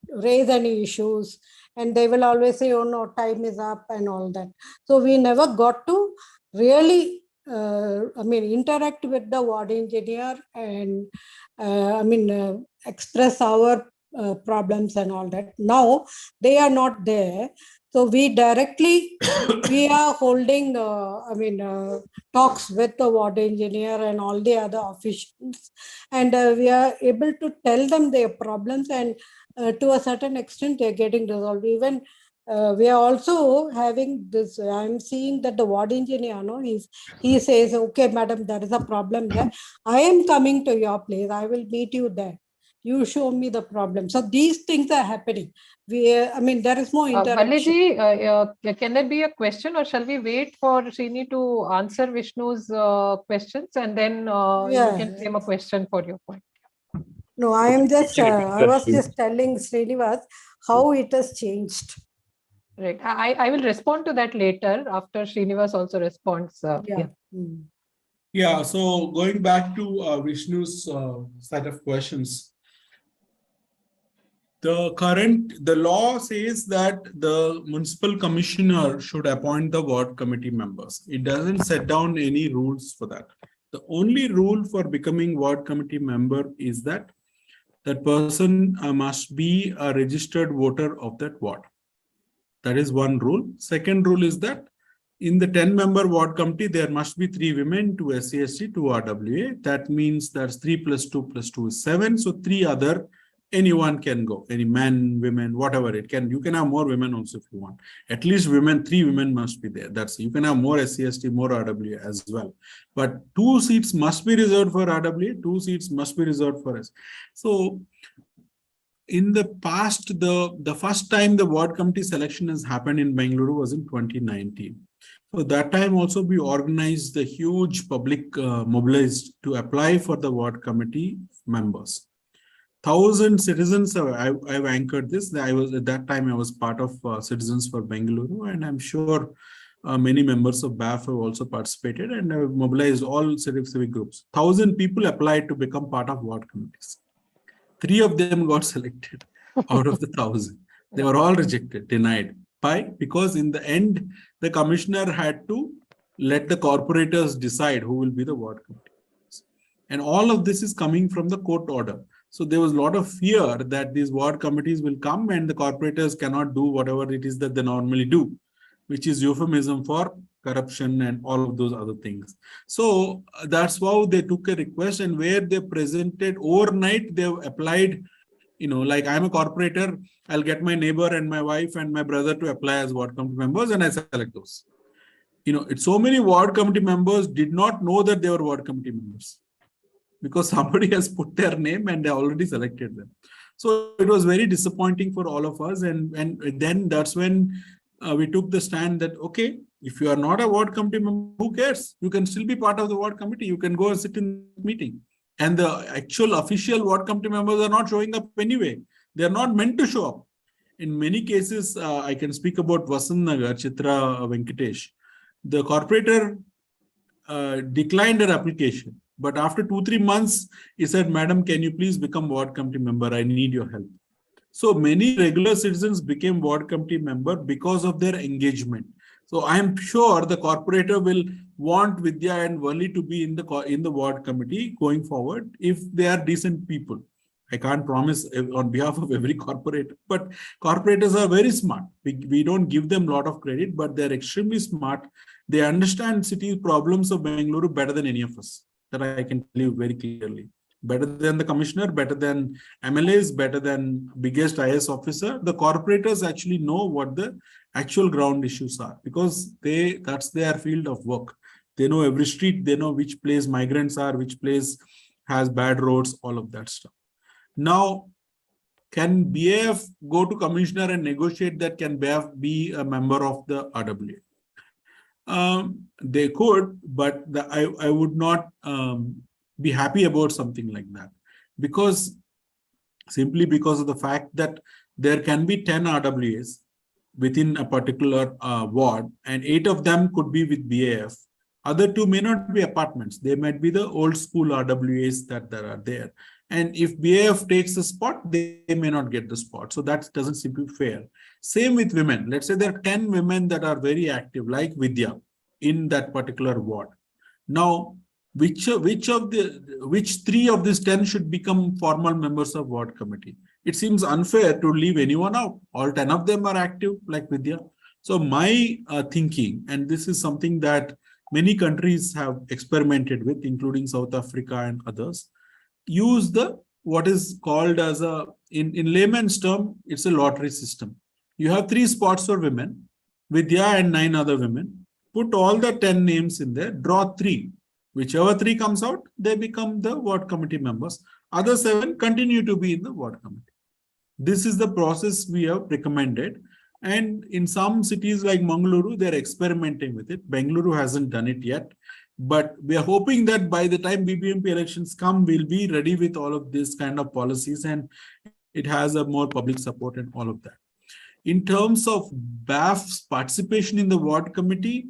raise any issues, and they will always say, oh no, time is up and all that. So we never got to really interact with the ward engineer and express our problems and all that. Now they are not there, so we directly we are holding talks with the ward engineer and all the other officials, and we are able to tell them their problems, and to a certain extent they're getting resolved. Even we are also having this, I'm seeing that the ward engineer, he says, okay, madam, there is a problem there. I am coming to your place. I will meet you there. You show me the problem. So these things are happening. There is more interaction. Valiji, can there be a question, or shall we wait for Srini to answer Vishnu's questions, and then you can frame a question for your point? No, I am just, I was just telling Srinivas how it has changed. Right. I will respond to that later after Srinivas also responds. Yeah. Yeah, so going back to Vishnu's set of questions. The law says that the municipal commissioner should appoint the ward committee members. It doesn't set down any rules for that. The only rule for becoming ward committee member is that that person must be a registered voter of that ward. That is one rule. Second rule is that in the 10-member ward committee, there must be 3 women, 2 SC/ST, 2 RWA. That means that's 3 + 2 + 2 is 7. So 3 other, anyone can go. Any man, women, whatever it can. You can have more women also if you want. At least 3 women must be there. That's, you can have more SC/ST, more RWA as well. But 2 seats must be reserved for RWA. 2 seats must be reserved for us. So in the past, the first time the ward committee selection has happened in Bengaluru was in 2019. So that time also we organized the huge public mobilized to apply for the ward committee members. 1,000 citizens, I've anchored this. At that time I was part of Citizens for Bengaluru, and I'm sure many members of BAF have also participated, and have mobilized all civic groups. 1,000 people applied to become part of ward committees. 3 of them got selected out of the 1,000. They were all rejected, denied. Why? Because in the end, the commissioner had to let the corporators decide who will be the ward committees. And all of this is coming from the court order. So there was a lot of fear that these ward committees will come and the corporators cannot do whatever it is that they normally do, which is euphemism for corruption and all of those other things. So that's how they took a request, and where they presented overnight, they've applied, like I'm a corporator, I'll get my neighbor and my wife and my brother to apply as ward committee members, and I select those. So many ward committee members did not know that they were ward committee members, because somebody has put their name and they already selected them. So it was very disappointing for all of us. And then that's when we took the stand that, okay, if you are not a ward committee member, who cares? You can still be part of the ward committee. You can go and sit in the meeting. And the actual official ward committee members are not showing up anyway. They're not meant to show up. In many cases, I can speak about Vasant Nagar, Chitra Venkatesh. The corporator declined her application. But after 2-3 months, he said, Madam, can you please become ward committee member? I need your help. So many regular citizens became ward committee member because of their engagement. So I am sure the corporator will want Vidya and Vali to be in the ward committee going forward if they are decent people. I can't promise on behalf of every corporate, but corporators are very smart. We don't give them a lot of credit, but they're extremely smart. They understand city problems of Bengaluru better than any of us. That I can tell you very clearly. Better than the commissioner, better than MLAs, better than biggest IS officer. The corporators actually know what the actual ground issues are because that's their field of work. They know every street, they know which place migrants are, which place has bad roads, all of that stuff. Now, can BAF go to commissioner and negotiate that? Can BAF be a member of the RWA? They could, but I would not be happy about something like that simply because of the fact that there can be 10 RWAs within a particular ward and 8 of them could be with BAF. Other 2 may not be apartments. They might be the old school RWAs that are there. And if BAF takes the spot, they may not get the spot. So that doesn't seem to be fair. Same with women. Let's say there are 10 women that are very active, like Vidya, in that particular ward. Now, which 3 of these 10 should become formal members of ward committee? It seems unfair to leave anyone out. All 10 of them are active, like Vidya. So my thinking, and this is something that many countries have experimented with, including South Africa and others, use what is called as in layman's term, it's a lottery system. You have 3 spots for women, Vidya and 9 other women. Put all the 10 names in there, draw 3. Whichever 3 comes out, they become the ward committee members. Other 7 continue to be in the ward committee. This is the process we have recommended. And in some cities like Mangaluru, they're experimenting with it. Bengaluru hasn't done it yet. But we are hoping that by the time BBMP elections come, we'll be ready with all of this kind of policies and it has a more public support and all of that. In terms of BAF's participation in the ward committee,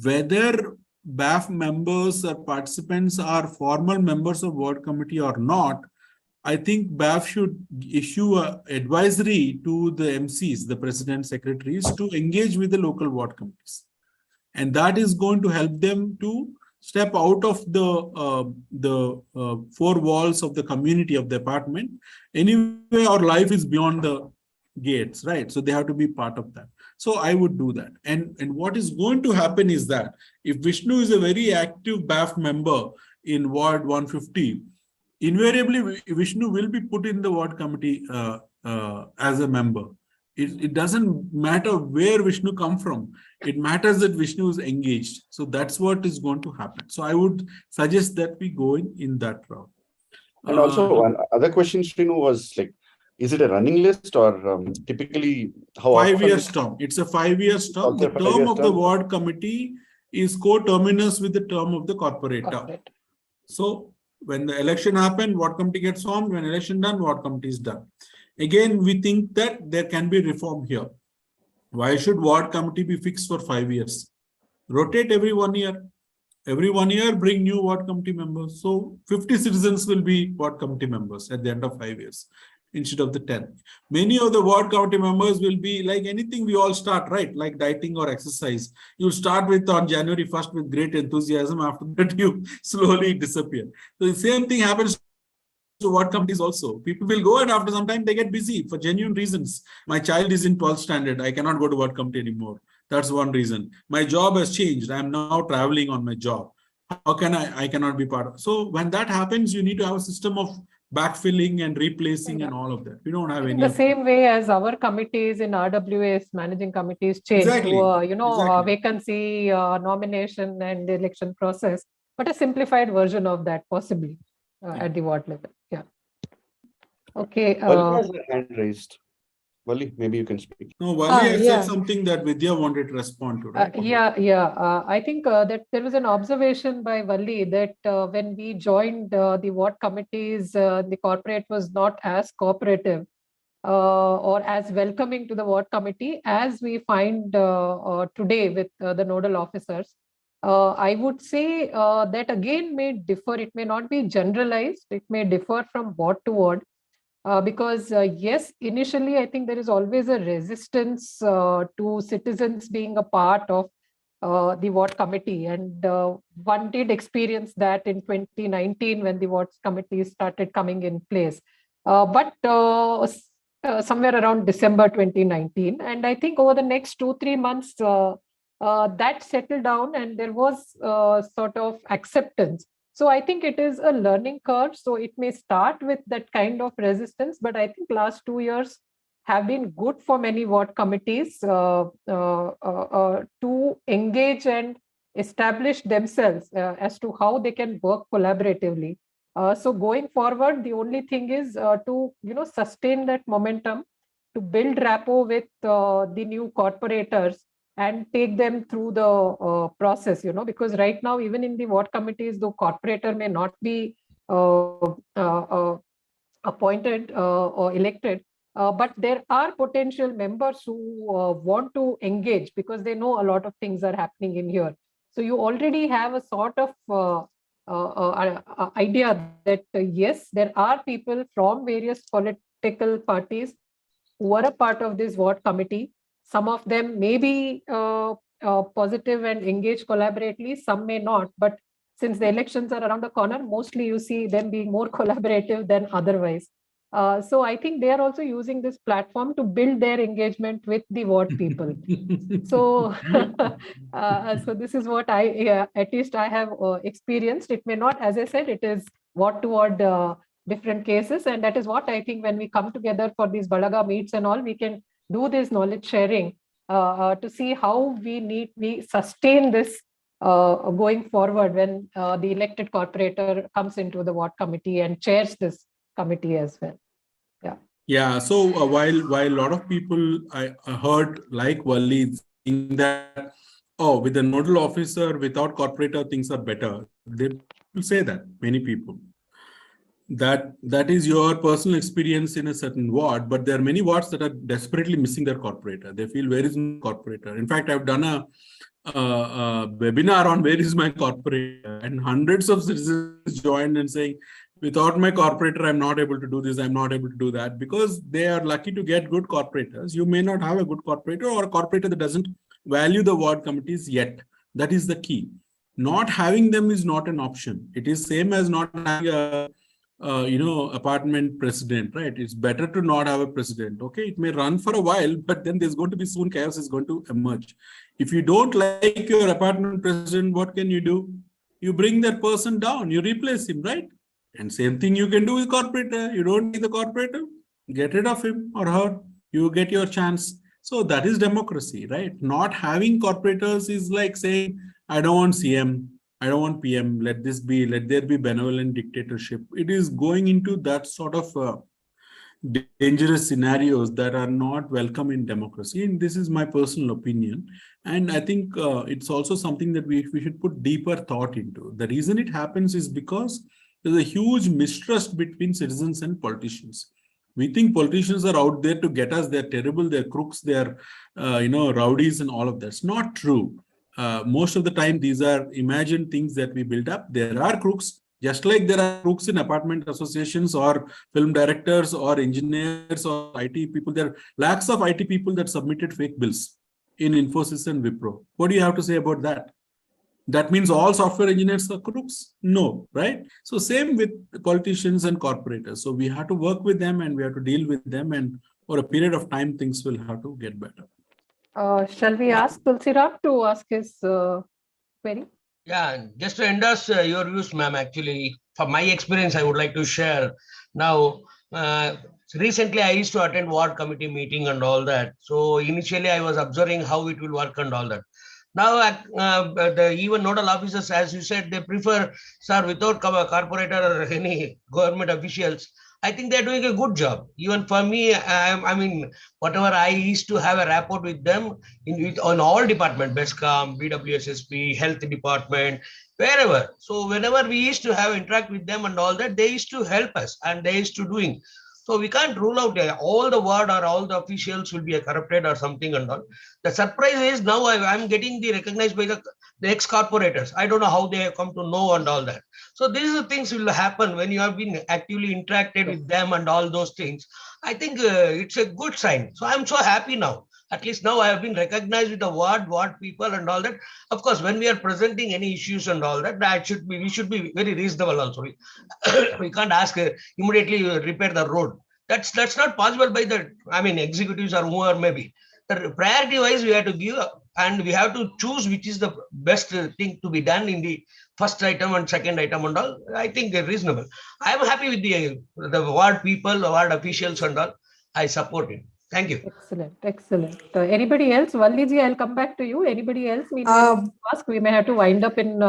whether BAF members or participants are formal members of ward committee or not, I think BAF should issue an advisory to the MCs, the president secretaries, to engage with the local ward committees. And that is going to help them to step out of the 4 walls of the community of the apartment. Anyway, our life is beyond the gates, right? So they have to be part of that. So I would do that. And what is going to happen is that if Vishnu is a very active BAF member in Ward 150, invariably Vishnu will be put in the ward committee as a member. It doesn't matter where Vishnu come from. It matters that Vishnu is engaged. So that's what is going to happen. So I would suggest that we go in that route. And also one other question, Srinu, was like, is it a running list or typically how 5 often? years term. It's a 5 years term. The term of the ward committee is co-terminus with the term of the corporator. So when the election happened, ward committee gets formed. When election done, ward committee is done. Again, we think that there can be reform here. Why should ward committee be fixed for 5 years? Rotate every 1 year. Every 1 year, bring new ward committee members. So 50 citizens will be ward committee members at the end of 5 years instead of the 10. Many of the ward committee members will be like anything we all start, right? Like dieting or exercise. You start with on January 1st with great enthusiasm. After that, you slowly disappear. So the same thing happens to ward committees also. People will go and after some time they get busy for genuine reasons. My child is in 12th standard. I cannot go to ward committee anymore. That's one reason. My job has changed. I'm now traveling on my job. How can I cannot be part of. So when that happens, you need to have a system of backfilling and replacing and all of that. We don't have any. The same way as our committees in RWA's managing committees change to vacancy, nomination and election process, but a simplified version of that possibly at the ward level. Yeah. Okay. Vali has a hand raised. Vali, maybe you can speak. No, Vali had said something that Vidya wanted to respond to. Right? I think that there was an observation by Vali that when we joined the ward committees, the corporate was not as cooperative or as welcoming to the ward committee as we find today with the nodal officers. I would say that again may differ. It may not be generalized. It may differ from ward to ward. Because yes, initially, I think there is always a resistance to citizens being a part of the ward committee. And one did experience that in 2019 when the ward committee started coming in place. But somewhere around December 2019. And I think over the next 2-3 months, that settled down and there was sort of acceptance. So I think it is a learning curve. So it may start with that kind of resistance, but I think last 2 years have been good for many ward committees to engage and establish themselves as to how they can work collaboratively. So going forward, the only thing is to sustain that momentum, to build rapport with the new corporators and take them through the process, because right now, even in the ward committees, the corporator may not be appointed or elected, but there are potential members who want to engage because they know a lot of things are happening in here. So you already have a sort of idea that yes, there are people from various political parties who are a part of this ward committee. Some of them may be positive and engage collaboratively, some may not. But since the elections are around the corner, mostly you see them being more collaborative than otherwise. So I think they are also using this platform to build their engagement with the ward people. So, so this is what at least I have experienced. It may not, as I said, it is ward to ward different cases. And that is what I think when we come together for these Balaga meets and all, we can do this knowledge sharing to see how we sustain this going forward when the elected corporator comes into the ward committee and chairs this committee as well. Yeah. Yeah. So while a lot of people I heard like Wali saying that, oh, with a nodal officer, without corporator, things are better. They will say that, many people. That is your personal experience in a certain ward, but there are many wards that are desperately missing their corporator. They feel, where is my corporator? In fact, I've done a webinar on where is my corporator, and hundreds of citizens joined and saying, without my corporator, I'm not able to do this, I'm not able to do that, because they are lucky to get good corporators. You may not have a good corporator or a corporator that doesn't value the ward committees yet. That is the key. Not having them is not an option. It is same as not having a apartment president, right? It's better to not have a president. Okay, it may run for a while, but then there's going to be soon chaos is going to emerge. If you don't like your apartment president, what can you do? You bring that person down, you replace him, right? And same thing you can do with corporator. You don't need the corporator, get rid of him or her, you get your chance. So that is democracy, right? Not having corporators is like saying, I don't want CM, I don't want PM, let there be benevolent dictatorship. It is going into that sort of dangerous scenarios that are not welcome in democracy. And this is my personal opinion. And I think it's also something that we should put deeper thought into. The reason it happens is because there's a huge mistrust between citizens and politicians. We think politicians are out there to get us. They're terrible, they're crooks, they're rowdies and all of that. It's not true. Most of the time, these are imagined things that we build up. There are crooks, just like there are crooks in apartment associations or film directors or engineers or IT people. There are lakhs of IT people that submitted fake bills in Infosys and Wipro. What do you have to say about that? That means all software engineers are crooks? No, right? So same with politicians and corporators. So we have to work with them and we have to deal with them, and for a period of time, things will have to get better. Shall we ask Tulsiram to ask his query? Yeah, just to endorse your views, ma'am, actually, from my experience, I would like to share. Now, recently I used to attend ward committee meeting and all that. So initially I was observing how it will work and all that. Now, the even nodal officers, as you said, they prefer, sir, without corporator or any government officials. I think they're doing a good job. Even for me, I mean, whatever I used to have a rapport with them on all departments, BESCOM, BWSSP, health department, wherever. So whenever we used to have interact with them and all that, they used to help us and they used to doing. So we can't rule out all the ward or all the officials will be corrupted or something and all. The surprise is now I'm getting recognized by the ex-corporators. I don't know how they have come to know and all that. So these things will happen when you have been actively interacted with them and all those things. I think it's a good sign. So I'm so happy now. At least now I have been recognized with the ward people and all that. Of course, when we are presenting any issues and all that, we should be very reasonable also. We can't ask immediately repair the road. That's not possible by the, I mean, executives or whoever maybe. The priority wise we have to give, and we have to choose which is the best thing to be done in the first item and second item and all. I think they're reasonable. I am happy with the ward people, ward officials and all. I support it. Thank you. Excellent, excellent. Anybody else? Valliji, I'll come back to you. Anybody else? Ask. We may have to wind up in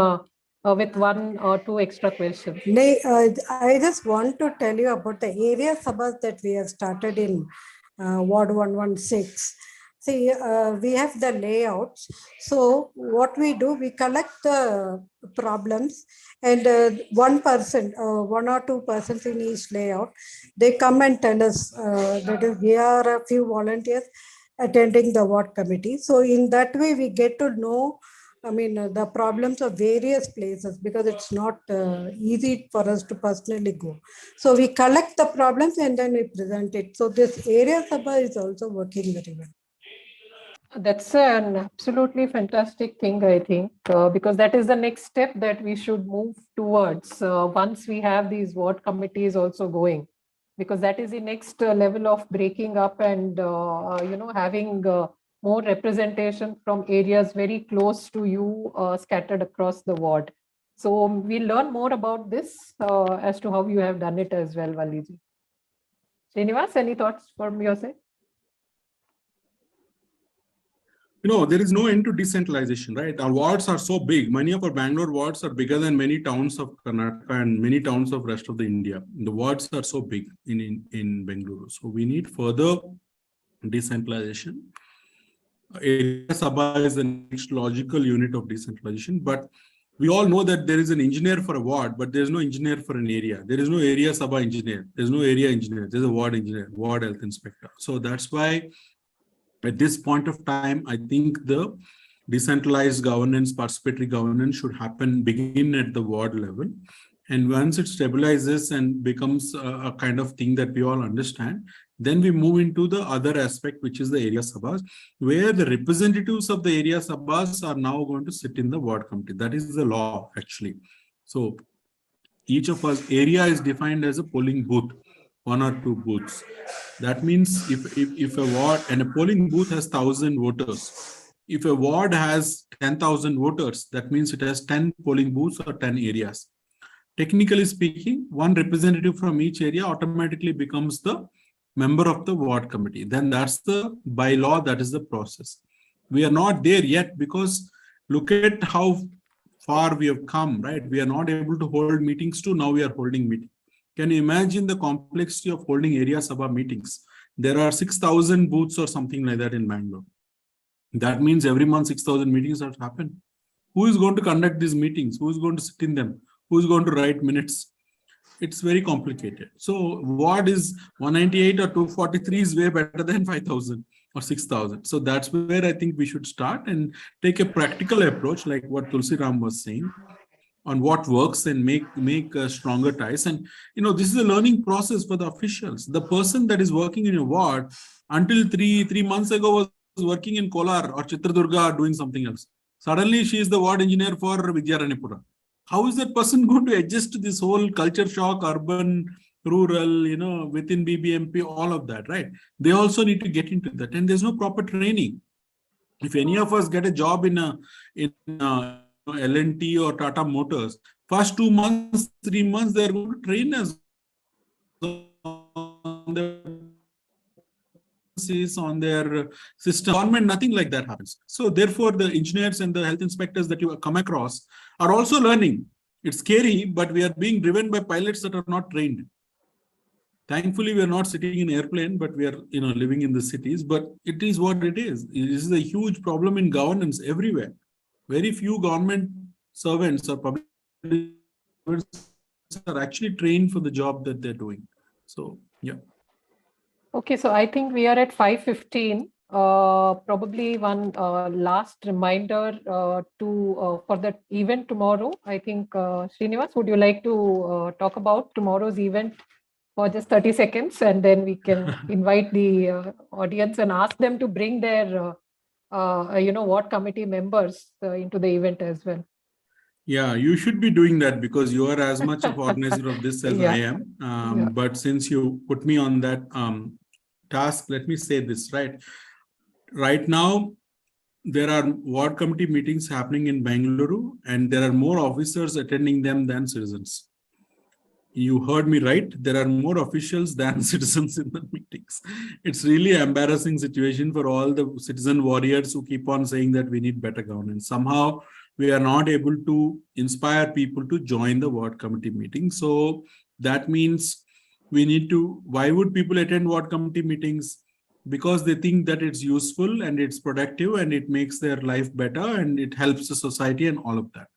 with 1 or 2 extra questions. I just want to tell you about the area sabhas that we have started in Ward 116. See, we have the layouts. So what we do, we collect the problems, and one person, 1 or 2 persons in each layout, they come and tell us that is, we are a few volunteers attending the ward committee. So in that way, we get to know, I mean, the problems of various places, because it's not easy for us to personally go. So we collect the problems and then we present it. So this area sabha is also working very well. That's an absolutely fantastic thing, I think, because that is the next step that we should move towards once we have these ward committees also going, because that is the next level of breaking up and, having more representation from areas very close to you scattered across the ward. So we'll learn more about this as to how you have done it as well, Valliji. Srinivas, any thoughts from your side? There is no end to decentralization, right? Our wards are so big. Many of our Bangalore wards are bigger than many towns of Karnataka and many towns of rest of the India. The wards are so big in Bangalore. So we need further decentralization. Area Sabha is the next logical unit of decentralization, but we all know that there is an engineer for a ward, but there's no engineer for an area. There is no area Sabha engineer. There's no area engineer. There's a ward engineer, ward health inspector. So that's why at this point of time, I think the decentralized governance, participatory governance should begin at the ward level. And once it stabilizes and becomes a kind of thing that we all understand, then we move into the other aspect, which is the area sabhas, where the representatives of the area sabhas are now going to sit in the ward committee. That is the law, actually. So each of us area is defined as a polling booth, 1 or 2 booths. That means if a ward, and a polling booth has 1,000 voters, if a ward has 10,000 voters, that means it has 10 polling booths or 10 areas. Technically speaking, one representative from each area automatically becomes the member of the ward committee. Then that's the bylaw, that is the process. We are not there yet because look at how far we have come, right? We are not able to hold meetings too. Now we are holding meetings. Can you imagine the complexity of holding area sabha meetings? There are 6,000 booths or something like that in Bangalore. That means every month 6,000 meetings have to happen. Who is going to conduct these meetings? Who is going to sit in them? Who is going to write minutes? It's very complicated. So ward is 198 or 243 is way better than 5,000 or 6,000. So that's where I think we should start and take a practical approach, like what Tulsi Ram was saying, on what works and make stronger ties. And this is a learning process for the officials. The person that is working in a ward until three months ago was working in Kolar or Chitradurga doing something else. Suddenly she is the ward engineer for Vidyaranipura. How is that person going to adjust to this whole culture shock, urban, rural, within BBMP, all of that, right? They also need to get into that, and there's no proper training. If any of us get a job in L&T or Tata Motors, first 2 months, 3 months, they're going to train us on their system. Government, nothing like that happens. So therefore, the engineers and the health inspectors that you come across are also learning. It's scary, but we are being driven by pilots that are not trained. Thankfully, we are not sitting in an airplane, but we are living in the cities. But it is what it is. This is a huge problem in governance everywhere. Very few government servants or public servants are actually trained for the job that they're doing. So, yeah. Okay, so I think we are at 5:15. Probably one last reminder for the event tomorrow. I think, Srinivas, would you like to talk about tomorrow's event for just 30 seconds, and then we can invite the audience and ask them to bring their, ward committee members into the event as well. Yeah, you should be doing that because you are as much of organizer of this as Yeah. I am. Yeah. But since you put me on that task, let me say this, right? Right now, there are ward committee meetings happening in Bengaluru, and there are more officers attending them than citizens. You heard me right. There are more officials than citizens in the meetings. It's really an embarrassing situation for all the citizen warriors who keep on saying that we need better governance. Somehow, we are not able to inspire people to join the ward committee meeting. So that means we need to, why would people attend ward committee meetings? Because they think that it's useful and it's productive and it makes their life better and it helps the society and all of that.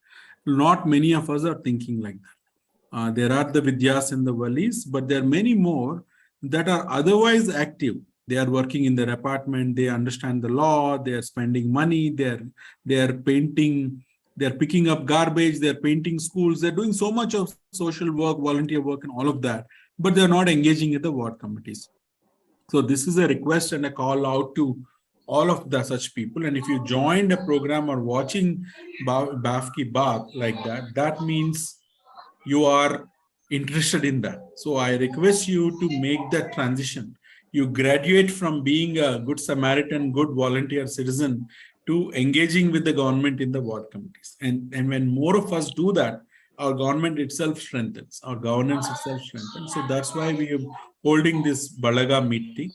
Not many of us are thinking like that. There are the Vidyas and the Valis, but there are many more that are otherwise active. They are working in their apartment, they understand the law, they are spending money, they're painting, they're picking up garbage, they're painting schools, they're doing so much of social work, volunteer work and all of that, but they're not engaging in the ward committees. So this is a request and a call out to all of the such people. And if you joined a program or watching BAF ki Baat like that, that means you are interested in that. So I request you to make that transition. You graduate from being a good Samaritan, good volunteer citizen to engaging with the government in the ward committees. And when more of us do that, our government itself strengthens, our governance itself strengthens. So that's why we are holding this Balaga meeting.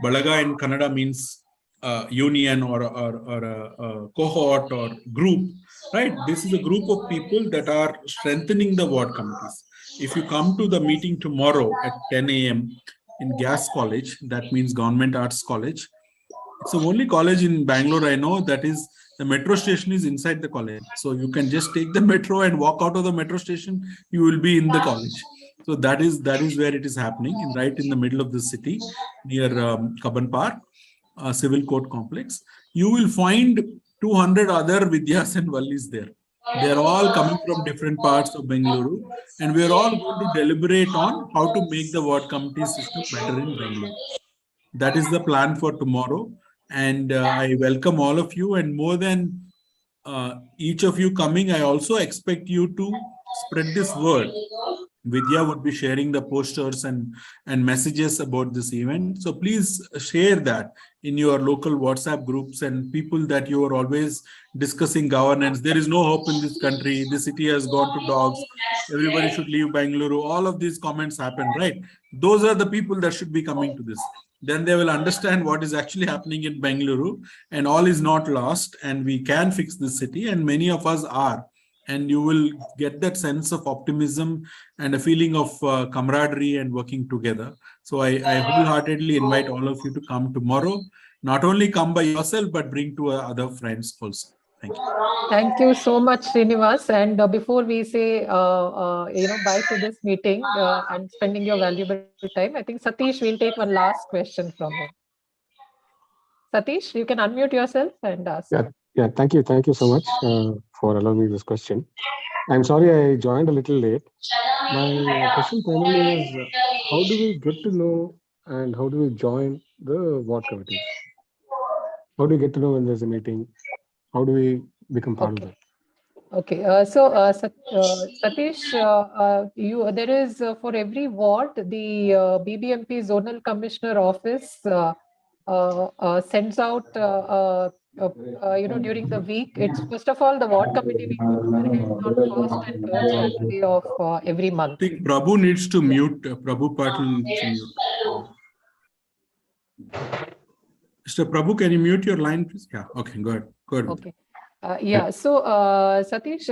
Balaga in Kannada means union or a cohort or group, right? This is a group of people that are strengthening the ward committees. If you come to the meeting tomorrow at 10 a.m. in Gas College, that means Government Arts College. It's the only college in Bangalore I know that is, the metro station is inside the college. So you can just take the metro and walk out of the metro station, you will be in the college. So that is where it is happening, right in the middle of the city, near Kaban Park, civil court complex. You will find 200 other Vidyas and Vallis there. They are all coming from different parts of Bengaluru, and we are all going to deliberate on how to make the ward committee system better in Bengaluru. That is the plan for tomorrow. And I welcome all of you, and more than each of you coming, I also expect you to spread this word. Vidya would be sharing the posters and messages about this event. So please share that in your local WhatsApp groups and people that you are always discussing governance. There is no hope in this country. The city has gone to dogs. Everybody should leave Bengaluru. All of these comments happen, right? Those are the people that should be coming to this. Then they will understand what is actually happening in Bengaluru, and all is not lost, and we can fix this city, and many of us are. And you will get that sense of optimism and a feeling of camaraderie and working together. So I wholeheartedly invite all of you to come tomorrow. Not only come by yourself, but bring to other friends also. Thank you. Thank you so much, Srinivas. And before we say, bye to this meeting and spending your valuable time, I think Satish will take one last question from him. Satish, you can unmute yourself and ask. Yeah. Thank you so much for allowing me this question. I'm sorry I joined a little late. My question primarily is, how do we get to know and how do we join the ward committees? How do we get to know when there's a meeting? How do we become part of that? Okay, Satish, there is for every ward, the BBMP Zonal Commissioner Office sends out, during the week. It's first of all, the ward committee meetings are held on first and third Saturday of every month. I think Prabhu needs to mute. Prabhu Patil needs to mute. Mr. Prabhu, can you mute your line, please? Yeah, okay, go ahead. Okay. So Satish,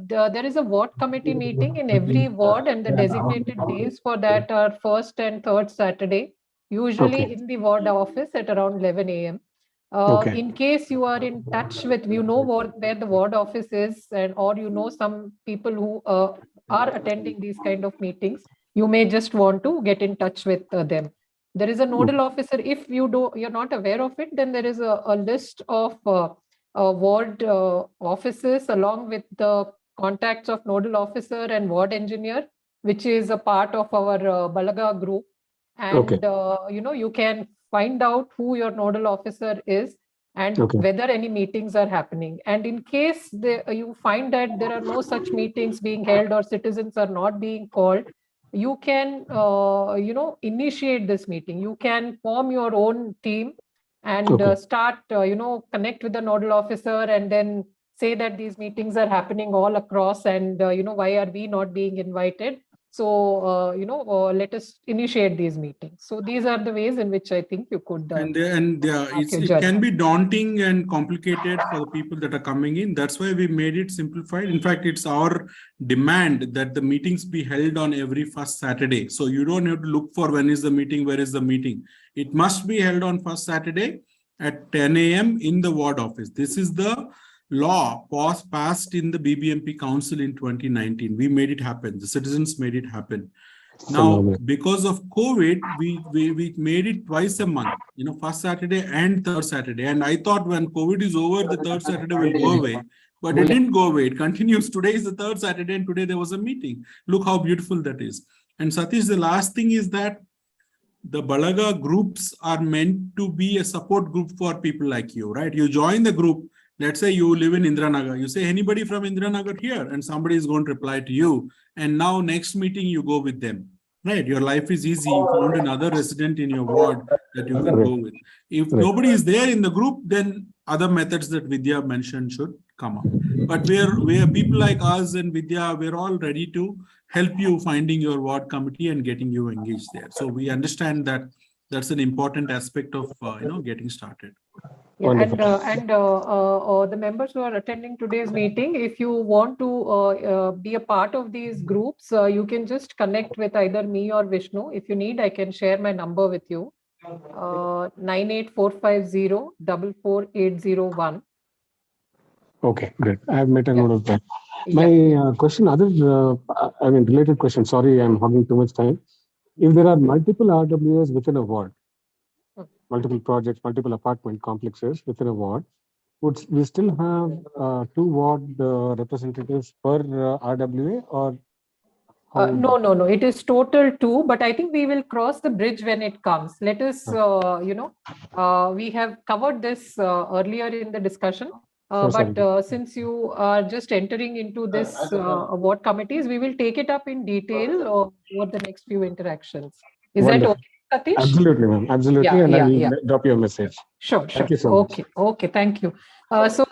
there is a ward committee meeting in every ward, and the designated days for that are first and third Saturday, usually in the ward office at around 11 a.m. In case you are in touch with, where the ward office is, or some people who are attending these kind of meetings, you may just want to get in touch with them. There is a nodal officer. If you're not aware of it, then there is a list of ward offices along with the contacts of nodal officer and ward engineer. which is a part of our Balaga group. And, Okay. You can find out who your nodal officer is and Okay. whether any meetings are happening. And in case you find that there are no such meetings being held or citizens are not being called, you can, initiate this meeting. You can form your own team and Okay. start, connect with the nodal officer and then say that these meetings are happening all across and, why are we not being invited? So, let us initiate these meetings. So these are the ways in which I think you could. It can be daunting and complicated for the people that are coming in. That's why we made it simplified. In fact, it's our demand that the meetings be held on every first Saturday. So you don't have to look for when is the meeting, where is the meeting. It must be held on first Saturday at 10 a.m. in the ward office. This is the law was passed in the BBMP Council in 2019. We made it happen. The citizens made it happen. Now, because of COVID, we made it twice a month, first Saturday and third Saturday. And I thought when COVID is over, the third Saturday will go away. But it didn't go away. It continues. Today is the third Saturday and today there was a meeting. Look how beautiful that is. And Satish, the last thing is that the Balaga groups are meant to be a support group for people like you, right? You join the group. Let's say you live in Indiranagar. You say anybody from Indiranagar here, and somebody is going to reply to you. And now next meeting, you go with them, right? Your life is easy. You found another resident in your ward that you can go with. If nobody is there in the group, then other methods that Vidya mentioned should come up. But we are people like us and Vidya, we're all ready to help you finding your ward committee and getting you engaged there. So we understand that that's an important aspect of getting started. Yeah, and the members who are attending today's meeting, if you want to be a part of these groups, you can just connect with either me or Vishnu. If you need, I can share my number with you. 98450 Okay, great. I have made a note of that. My question, related question. Sorry, I'm hogging too much time. If there are multiple RWAs within a ward, multiple projects, multiple apartment complexes within a ward, would we still have 2 ward representatives per RWA or? No. It is total 2, but I think we will cross the bridge when it comes. Let us, we have covered this earlier in the discussion. But since you are just entering into this ward committees, we will take it up in detail over the next few interactions. Is Wonderful. that okay, Satish? Absolutely, ma'am. Absolutely. Yeah, and yeah. I'll drop you a message. Sure. Thank you so much. Okay. Thank you. So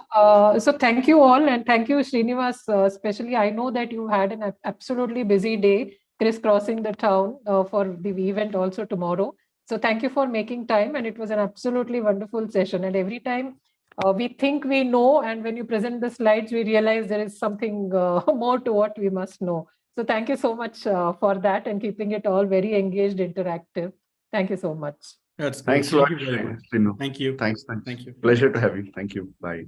thank you all, and thank you, Srinivas. Especially, I know that you had an absolutely busy day crisscrossing the town for the event also tomorrow. So thank you for making time, and it was an absolutely wonderful session. And every time we think we know, and when you present the slides, we realize there is something more to what we must know. So thank you so much for that and keeping it all very engaged, interactive. Thank you so much. That's Thanks a lot. Thank you. Thank you. Thanks. Thank you. Pleasure to have you. Thank you. Bye.